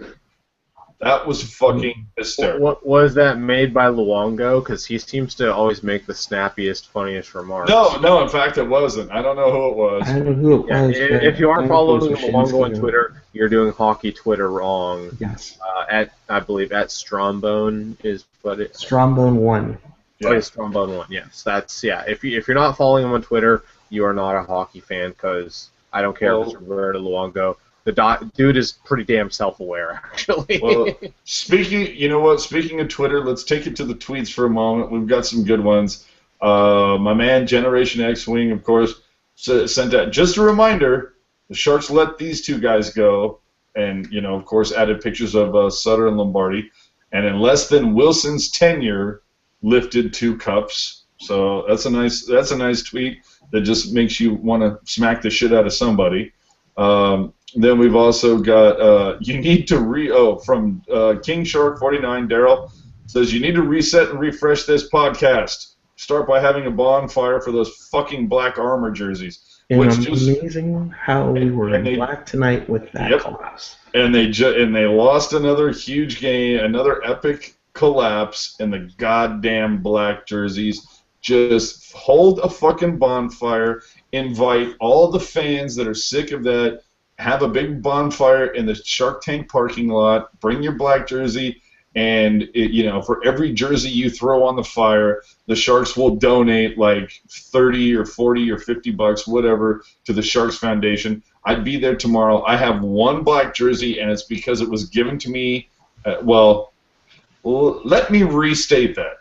Speaker 2: That was fucking hysterical.
Speaker 3: What was that made by Luongo? Because he seems to always make the snappiest, funniest remarks.
Speaker 2: No, in fact, it wasn't. I don't know who it was.
Speaker 1: I don't know who it
Speaker 3: Yeah,
Speaker 1: was, but
Speaker 3: if you
Speaker 1: I
Speaker 3: aren't
Speaker 1: don't know if it
Speaker 3: following
Speaker 1: was
Speaker 3: Luongo on
Speaker 1: Wyshynski or-
Speaker 3: Twitter, you're doing hockey Twitter wrong.
Speaker 1: Yes.
Speaker 3: I believe at Strombone is what it.
Speaker 1: Strombone 1.
Speaker 3: Oh, yeah, Strombone 1. Yes, that's If you're not following him on Twitter, you are not a hockey fan because I don't care if it's Roberto Luongo. The dude is pretty damn self-aware, actually.
Speaker 2: Well, speaking of Twitter, let's take it to the tweets for a moment. We've got some good ones. My man, Generation X-Wing, of course, sent out just a reminder, the Sharks let these two guys go, and, of course, added pictures of Sutter and Lombardi, and in less than Wilson's tenure, lifted 2 cups. So that's a nice tweet that just makes you want to smack the shit out of somebody. Then we've also got you need to from King Shark 49. Daryl says you need to reset and refresh this podcast. Start by having a bonfire for those fucking Black Armor jerseys.
Speaker 1: And amazing how we were in black tonight with that collapse.
Speaker 2: And they lost another huge game, another epic collapse in the goddamn black jerseys. Just hold a fucking bonfire. Invite all the fans that are sick of that. Have a big bonfire in the Shark Tank parking lot. Bring your black jersey, and for every jersey you throw on the fire, the Sharks will donate like 30 or 40 or 50 bucks, whatever, to the Sharks Foundation. I'd be there tomorrow. I have one black jersey, and it's because it was given to me. Let me restate that.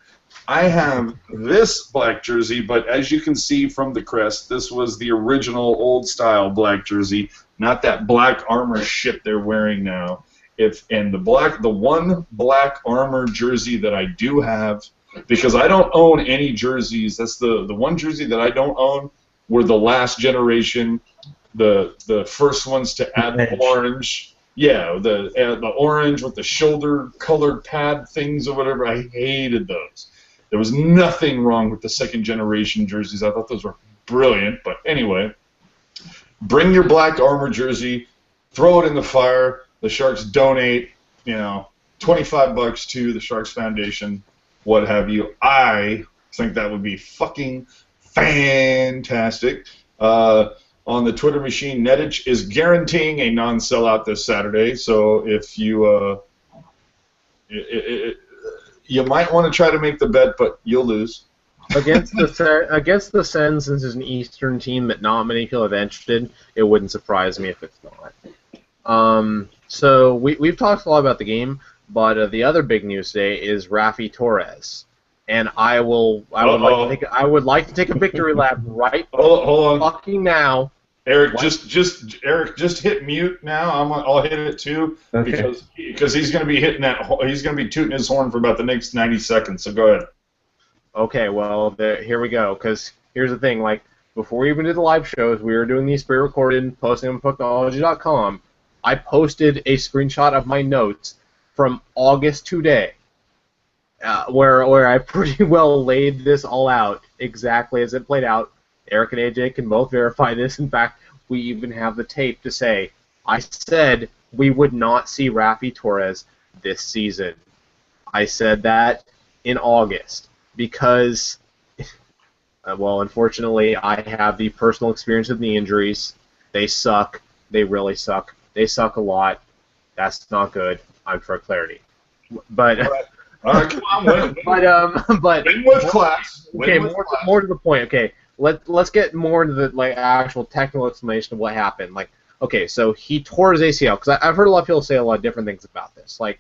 Speaker 2: I have this black jersey, but as you can see from the crest, this was the original old-style black jersey, not that Black Armor shit they're wearing now. The one Black Armor jersey that I do have, because I don't own any jerseys. That's the one jersey that I don't own. Were the last generation, the first ones to add orange. Yeah, the orange with the shoulder-colored pad things or whatever. I hated those. There was nothing wrong with the second-generation jerseys. I thought those were brilliant. But anyway, bring your Black Armor jersey, throw it in the fire. The Sharks donate, $25 to the Sharks Foundation, what have you. I think that would be fucking fantastic. On the Twitter machine, Netich is guaranteeing a non-sellout this Saturday. So if you you might want to try to make the bet, but you'll lose.
Speaker 3: Against the Sens, since it's an Eastern team that not many people have interested, it wouldn't surprise me if it's not. So we've talked a lot about the game, but the other big news today is Raffi Torres, and I would like to take a victory lap right
Speaker 2: hold on.
Speaker 3: fucking now.
Speaker 2: Eric, just hit mute now. I'll hit it too, okay. because he's going to be hitting that. He's going to be tooting his horn for about the next 90 seconds. So go ahead.
Speaker 3: Okay, well here we go. Because here's the thing: like before we even did the live shows, we were doing these pre-recorded, posting on Pucknology.com. I posted a screenshot of my notes from August today, where I pretty well laid this all out exactly as it played out. Eric and AJ can both verify this. In fact, we even have the tape to say, I said we would not see Raffi Torres this season. I said that in August because, unfortunately, I have the personal experience with knee injuries. They suck. They really suck. They suck a lot. That's not good. I'm for clarity. But...
Speaker 2: All right, come on, win with class.
Speaker 3: Okay, more to the point. Okay. Let's get more into the actual technical explanation of what happened. So he tore his ACL because I've heard a lot of people say a lot of different things about this. That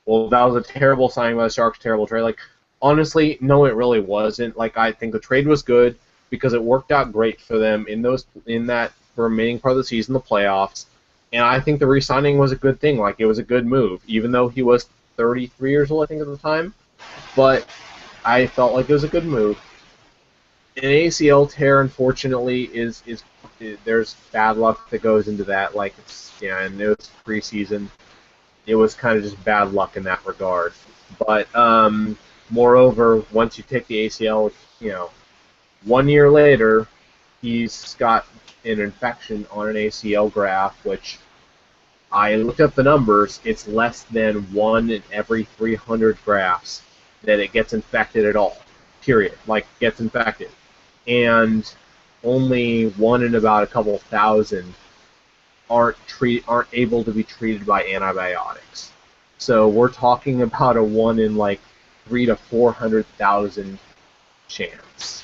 Speaker 3: was a terrible signing by the Sharks, terrible trade. Honestly, no, it really wasn't. I think the trade was good because it worked out great for them in that remaining part of the season, the playoffs. And I think the re-signing was a good thing. It was a good move, even though he was 33 years old, I think, at the time. But I felt like it was a good move. An ACL tear, unfortunately, is there's bad luck that goes into that. And it was preseason. It was kind of just bad luck in that regard. But moreover, once you take the ACL, 1 year later, he's got an infection on an ACL graft, which I looked up the numbers. It's less than 1 in every 300 grafts that it gets infected at all. Period. Like, gets infected. And only 1 in about a couple thousand aren't able to be treated by antibiotics. So we're talking about a 1 in like 3 to 400,000 chance,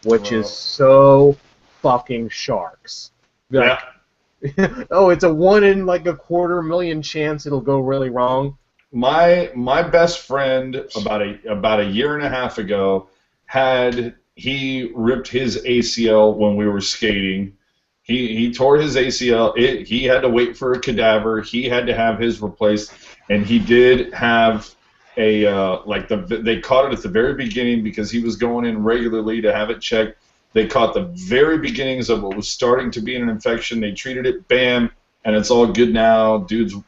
Speaker 3: which is so fucking sharks. Like, oh, it's a 1 in like a 250,000 chance it'll go really wrong.
Speaker 2: My best friend about a year and a half ago he ripped his ACL when we were skating. He tore his ACL. He had to wait for a cadaver. He had to have his replaced, and he did have they caught it at the very beginning because he was going in regularly to have it checked. They caught the very beginnings of what was starting to be an infection. They treated it, bam, and it's all good now. Dude's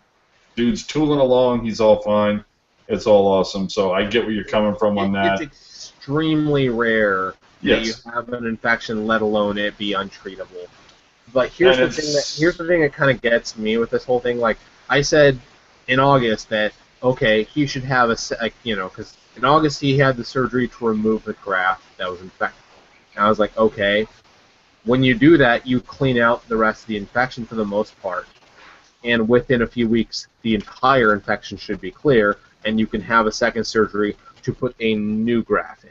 Speaker 2: tooling along. He's all fine. It's all awesome. So I get where you're coming from on that.
Speaker 3: It's extremely rare that you have an infection, let alone it be untreatable. But here's the thing that kind of gets me with this whole thing. Like I said in August that okay, he should have because in August he had the surgery to remove the graft that was infected. And I was like, okay, when you do that, you clean out the rest of the infection for the most part, and within a few weeks, the entire infection should be clear, and you can have a second surgery to put a new graft in.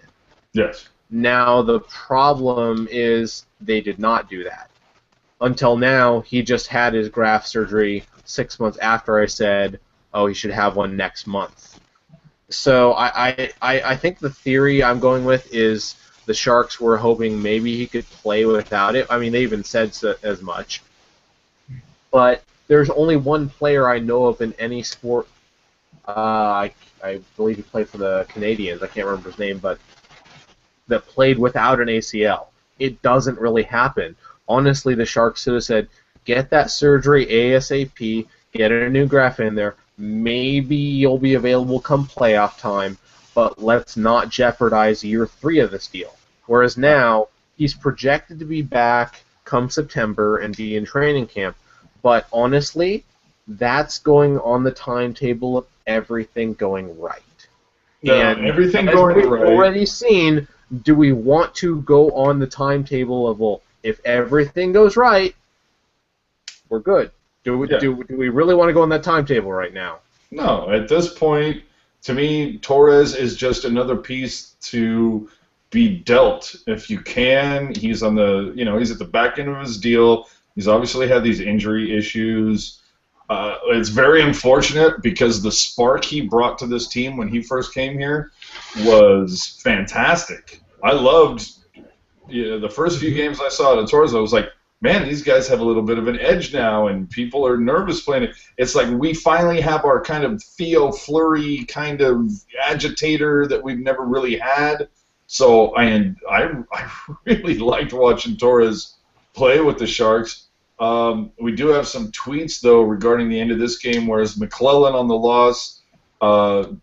Speaker 2: Yes.
Speaker 3: Now the problem is they did not do that. Until now, he just had his graft surgery 6 months after I said, oh, he should have one next month. So I think the theory I'm going with is the Sharks were hoping maybe he could play without it. I mean, they even said so, as much. But there's only one player I know of in any sport. I believe he played for the Canadians. I can't remember his name, but that played without an ACL. It doesn't really happen. Honestly, the Sharks should have said, get that surgery ASAP, get a new graft in there. Maybe you'll be available come playoff time, but let's not jeopardize year 3 of this deal. Whereas now, he's projected to be back come September and be in training camp. But honestly, that's going on the timetable of everything going right.
Speaker 2: Yeah,
Speaker 3: and
Speaker 2: everything
Speaker 3: as
Speaker 2: going
Speaker 3: we've
Speaker 2: right.
Speaker 3: already seen, do we want to go on the timetable of, well, if everything goes right, we're good. Do we really want to go on that timetable right now?
Speaker 2: No, at this point, to me, Torres is just another piece to be dealt. If you can, he's on the, he's at the back end of his deal. He's obviously had these injury issues. It's very unfortunate because the spark he brought to this team when he first came here was fantastic. I loved the first few games I saw at Torres. I was like, man, these guys have a little bit of an edge now, and people are nervous playing it. It's like we finally have our kind of Theo Fleury kind of agitator that we've never really had. So I really liked watching Torres play with the Sharks. We do have some tweets, though, regarding the end of this game, whereas McClellan on the loss,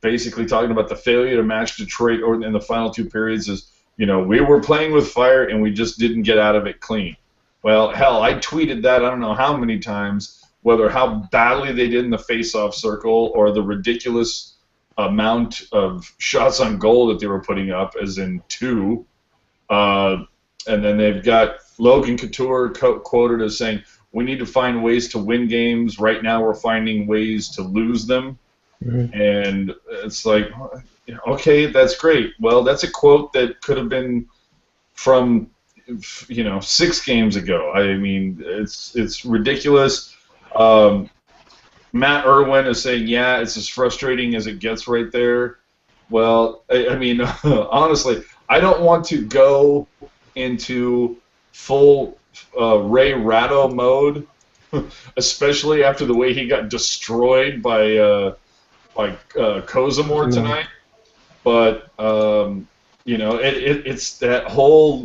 Speaker 2: basically talking about the failure to match Detroit in the final 2 periods is, we were playing with fire and we just didn't get out of it clean. Well, hell, I tweeted that I don't know how many times, whether how badly they did in the face-off circle or the ridiculous amount of shots on goal that they were putting up, as in 2. And then they've got Logan Couture quoted as saying, we need to find ways to win games. Right now we're finding ways to lose them. Mm-hmm. And it's like, okay, that's great. Well, that's a quote that could have been from 6 games ago. I mean, it's ridiculous. Matt Irwin is saying, yeah, it's as frustrating as it gets right there. Well, I mean, honestly, I don't want to go into full Ray Ratto mode, especially after the way he got destroyed by Kozimor tonight. But it's that whole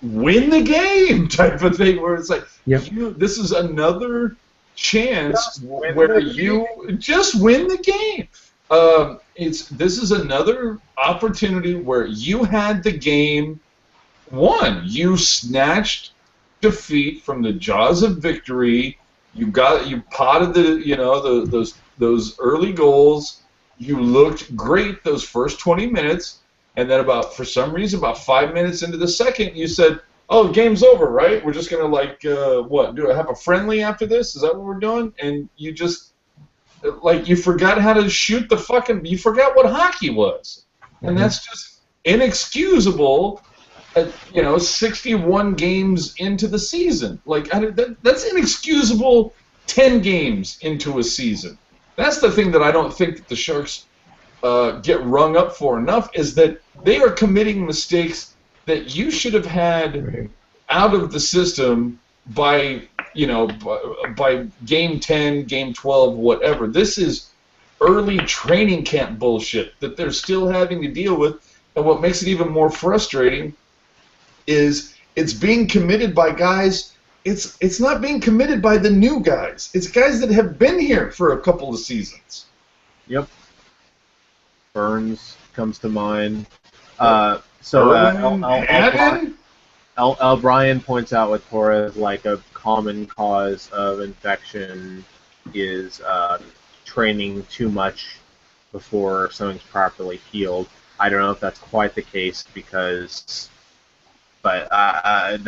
Speaker 2: win the game type of thing where it's like this is another chance where you just win the game. This is another opportunity where you had the game won. You snatched defeat from the jaws of victory. You potted those early goals. You looked great those first 20 minutes, and then for some reason about 5 minutes into the second, you said, "Oh, game's over, right? We're just gonna do I have a friendly after this? Is that what we're doing?" And you just you forgot how to shoot you forgot what hockey was, and that's just inexcusable. 61 games into the season. That's inexcusable 10 games into a season. That's the thing that I don't think that the Sharks get rung up for enough, is that they are committing mistakes that you should have had out of the system by game 10, game 12, whatever. This is early training camp bullshit that they're still having to deal with, and what makes it even more frustrating is it's being committed by guys. It's not being committed by the new guys. It's guys that have been here for a couple of seasons.
Speaker 3: Yep. Burns comes to mind. L. Bryan points out with Torres, a common cause of infection is training too much before something's properly healed. I don't know if that's quite the case but I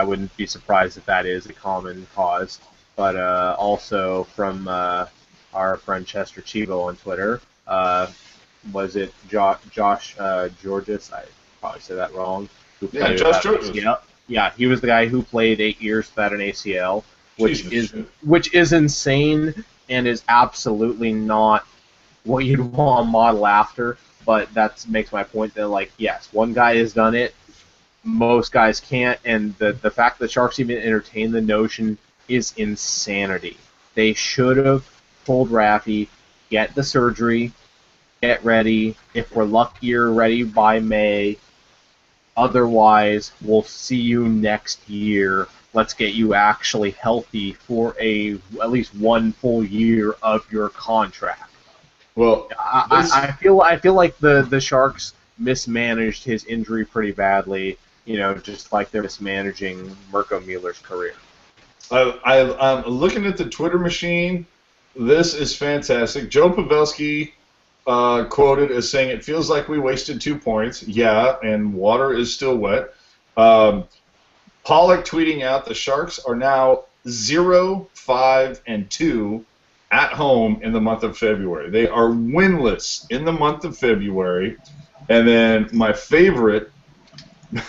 Speaker 3: wouldn't be surprised if that is a common cause. But also from our friend Chester Chivo on Twitter, was it Josh Georges? I probably said that wrong.
Speaker 2: Josh Georges.
Speaker 3: Yeah, he was the guy who played 8 years without an ACL, which is insane and is absolutely not what you'd want to model after. But that makes my point that yes, one guy has done it. Most guys can't, and the fact that Sharks even entertain the notion is insanity. They should have told Raffy, get the surgery, get ready. If we're luckier, ready by May. Otherwise, we'll see you next year. Let's get you actually healthy for at least 1 full year of your contract.
Speaker 2: Well,
Speaker 3: I feel like the Sharks mismanaged his injury pretty badly. Just like they're mismanaging Mirko Mueller's career.
Speaker 2: I'm looking at the Twitter machine. This is fantastic. Joe Pavelski quoted as saying, "It feels like we wasted 2 points." Yeah, and water is still wet. Pollock tweeting out, "The Sharks are now 0-5-2 at home in the month of February. They are winless in the month of February." And then my favorite,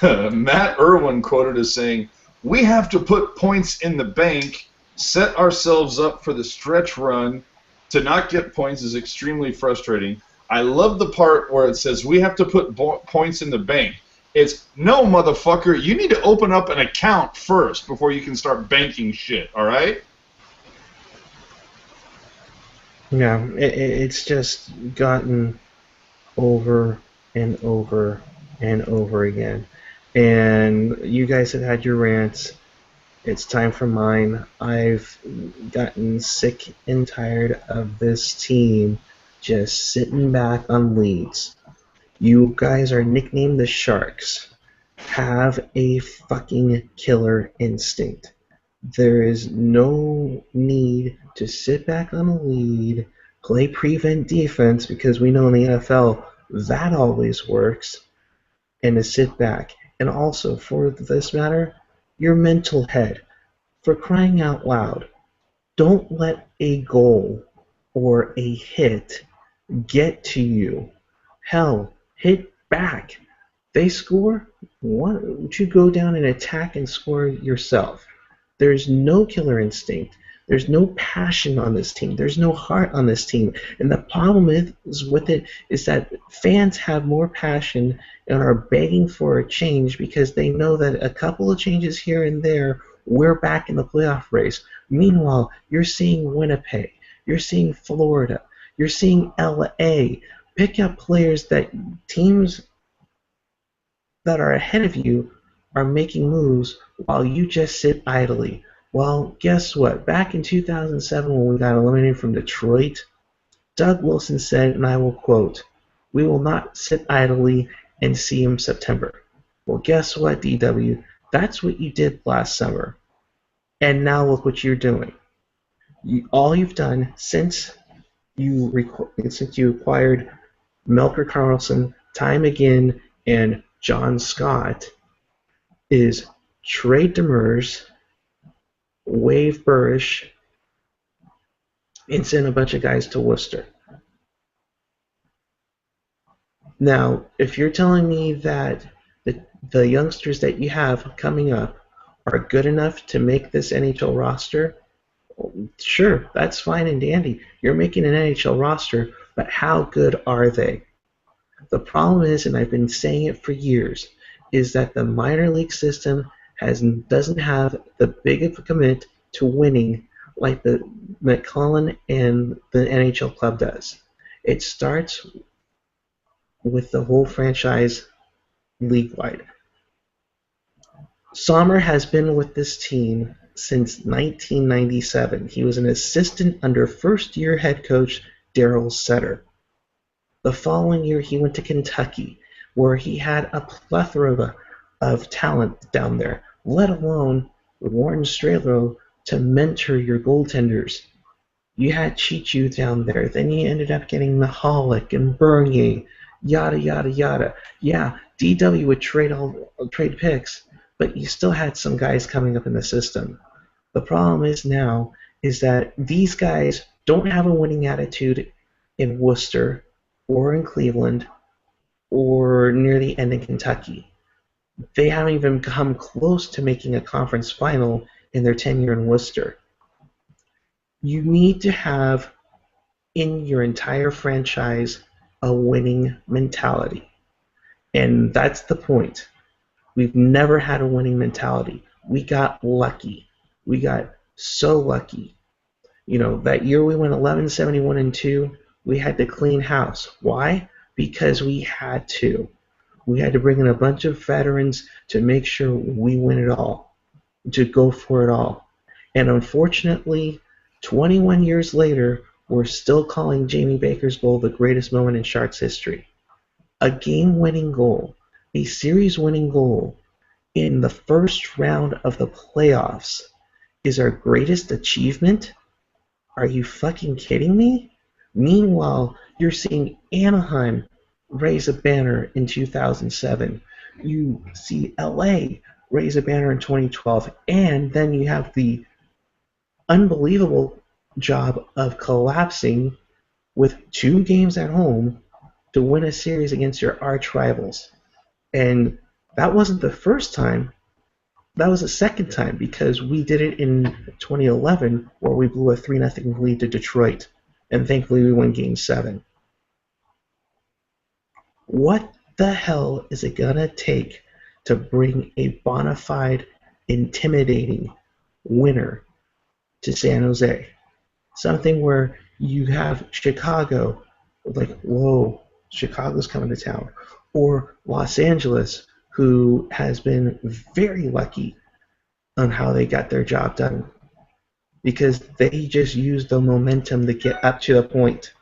Speaker 2: Matt Irwin quoted as saying, "We have to put points in the bank, set ourselves up for the stretch run. To not get points is extremely frustrating." I love the part where it says we have to put points in the bank. It's, no, motherfucker, you need to open up an account first before you can start banking shit, all right?
Speaker 1: Yeah, it's just gotten over and over and over again. And you guys have had your rants. It's time for mine. I've gotten sick and tired of this team just sitting back on leads. You guys are nicknamed the Sharks. Have a fucking killer instinct. There is no need to sit back on a lead, play prevent defense, because we know in the NFL that always works, and to sit back. And also, for this matter, your mental head. For crying out loud, don't let a goal or a hit get to you. Hell, hit back. They score, why don't you go down and attack and score yourself? There's no killer instinct. There's no passion on this team. There's no heart on this team. And the problem with it is that fans have more passion and are begging for a change because they know that a couple of changes here and there, we're back in the playoff race. Meanwhile, you're seeing Winnipeg. You're seeing Florida. You're seeing LA pick up players that teams that are ahead of you are making moves while you just sit idly. Well, guess what? Back in 2007 when we got eliminated from Detroit, Doug Wilson said, and I will quote, "We will not sit idly and see him September." Well, guess what, DW? That's what you did last summer. And now look what you're doing. All you've done since you acquired Melker Carlson, Ty McGinn, and John Scott is trade Demers, waive Burrish, and send a bunch of guys to Worcester. Now, if you're telling me that the youngsters that you have coming up are good enough to make this NHL roster, sure, that's fine and dandy. You're making an NHL roster, but how good are they? The problem is, and I've been saying it for years, is that the minor league system doesn't have the big of a commit to winning like the McClellan and the NHL club does. It starts with the whole franchise league-wide. Sommer has been with this team since 1997. He was an assistant under first-year head coach Darryl Sutter. The following year, he went to Kentucky, where he had a plethora of talent down there, let alone Warren Strehlow to mentor your goaltenders. You had Chichu down there. Then you ended up getting Mihalik and Bernier, yada, yada, yada. Yeah, DW would trade picks, but you still had some guys coming up in the system. The problem is now is that these guys don't have a winning attitude in Worcester or in Cleveland or near the end in Kentucky. They haven't even come close to making a conference final in their tenure in Worcester. You need to have in your entire franchise a winning mentality. And that's the point. We've never had a winning mentality. We got lucky. We got so lucky. You know, that year we went 11-71-2, we had to clean house. Why? Because we had to. We had to bring in a bunch of veterans to make sure we win it all, to go for it all. And unfortunately, 21 years later, we're still calling Jamie Baker's goal the greatest moment in Sharks history. A game-winning goal, a series-winning goal in the first round of the playoffs is our greatest achievement? Are you fucking kidding me? Meanwhile, you're seeing Anaheim raise a banner in 2007. You see LA raise a banner in 2012. And then you have the unbelievable job of collapsing with 2 games at home to win a series against your arch rivals. And that wasn't the first time. That was the second time because we did it in 2011 where we blew a 3-0 lead to Detroit. And thankfully we won Game 7. What the hell is it going to take to bring a bona fide, intimidating winner to San Jose? Something where you have Chicago, like, whoa, Chicago's coming to town. Or Los Angeles, who has been very lucky on how they got their job done. Because they just used the momentum to get up to the point.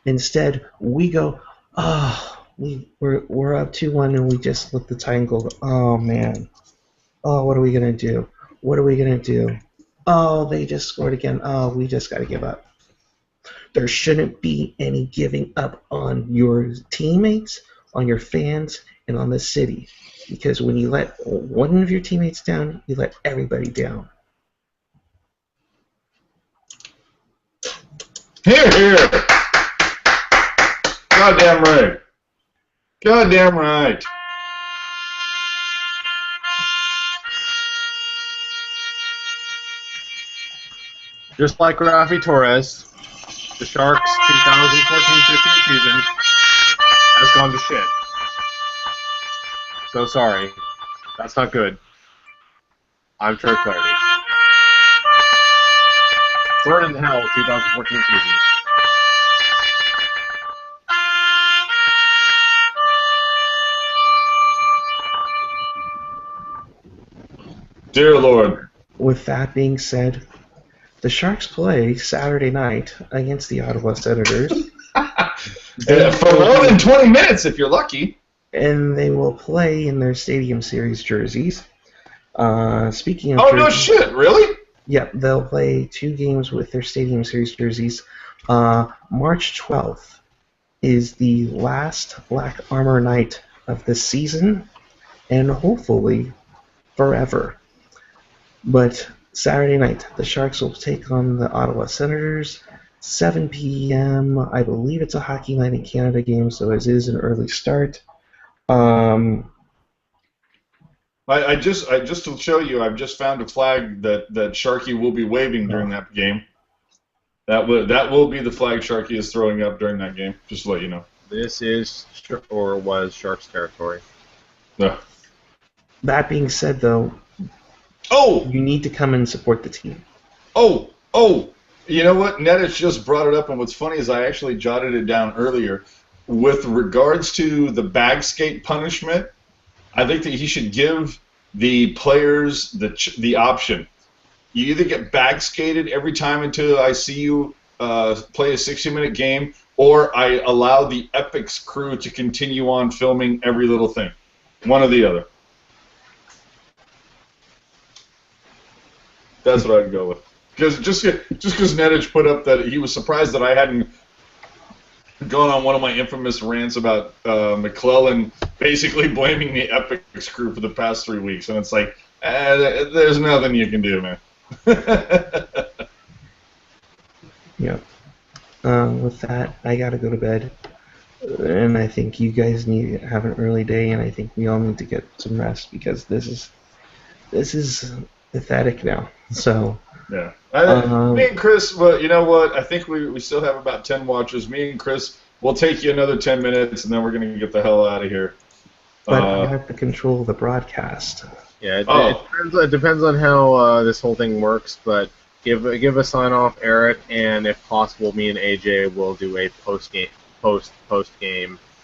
Speaker 1: Instead, we go, we're up 2-1 and we just let the tie and go, oh man. Oh, what are we going to do? What are we going to do? Oh, they just scored again. Oh, we just got to give up. There shouldn't be any giving up on your teammates, on your fans, and on the city. Because when you let one of your teammates down, you let everybody down.
Speaker 2: Hear, hear. Goddamn right. Goddamn right.
Speaker 3: Just like Rafi Torres, the Sharks' 2014-15 season has gone to shit. So sorry. That's not good. I'm Trey Clarity. Burn in Hell 2014 season.
Speaker 2: Dear Lord.
Speaker 1: With that being said, the Sharks play Saturday night against the Ottawa Senators.
Speaker 2: For more than 20 minutes, if you're lucky.
Speaker 1: And they will play in their Stadium Series jerseys. Speaking of
Speaker 2: no shit, really?
Speaker 1: Yep, they'll play 2 games with their Stadium Series jerseys. March 12th is the last Black Armor night of the season, and hopefully forever. But Saturday night, the Sharks will take on the Ottawa Senators. 7 p.m. I believe it's a Hockey Night in Canada game, so it is an early start.
Speaker 2: I just to show you, I've just found a flag that Sharky will be waving during that game. That will be the flag Sharky is throwing up during that game. Just to let you know.
Speaker 3: This is or was Sharks territory.
Speaker 2: No.
Speaker 1: That being said, though, you need to come and support the team.
Speaker 2: You know what? Netich just brought it up, and what's funny is I actually jotted it down earlier. With regards to the bag skate punishment, I think that he should give the players the option. You either get bag skated every time until I see you play a 60-minute game, or I allow the Epic's crew to continue on filming every little thing. One or the other. That's what I'd go with. Just because Netich put up that he was surprised that I hadn't gone on one of my infamous rants about McClellan basically blaming the Epic's crew for the past 3 weeks, and it's like, there's nothing you can do, man.
Speaker 1: Yeah. With that, I gotta go to bed, and I think you guys need to have an early day, and I think we all need to get some rest because this is pathetic now. So.
Speaker 2: Yeah. Me and Chris, well, you know what? I think we still have about 10 watchers. Me and Chris, we'll take you another 10 minutes, and then we're going to get the hell out of here.
Speaker 1: But I have to control the broadcast.
Speaker 3: Yeah, it depends on how this whole thing works, but give a sign off, Eric, and if possible, me and AJ will do a post game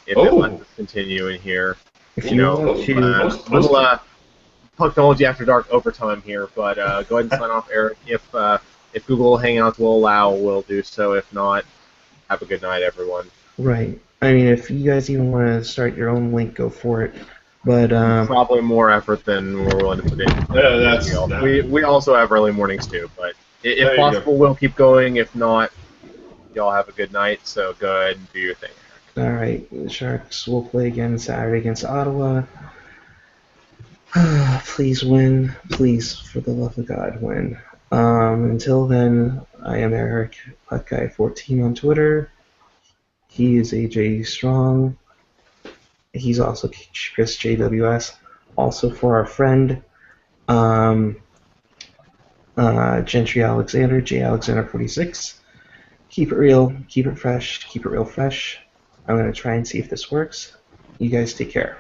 Speaker 3: if it lets us continue in here.
Speaker 1: If you want to,
Speaker 3: little Pucknology After Dark overtime here, but go ahead and sign off, Eric. If Google Hangouts will allow, we'll do so. If not, have a good night, everyone.
Speaker 1: Right. I mean, if you guys even want to start your own link, go for it. But
Speaker 3: probably more effort than we're willing to put in.
Speaker 2: Yeah,
Speaker 3: we also have early mornings too, but if possible, we'll keep going. If not, y'all have a good night. So go ahead and do your thing, Eric.
Speaker 1: All right. The Sharks will play again Saturday against Ottawa. Please win. Please, for the love of God, win. Until then, I am Eric, PuckGuy14 on Twitter. He is AJ Strong. He's also Chris JWS. Also for our friend, Gentry Alexander, J Alexander 46. Keep it real, keep it fresh, keep it real fresh. I'm going to try and see if this works. You guys take care.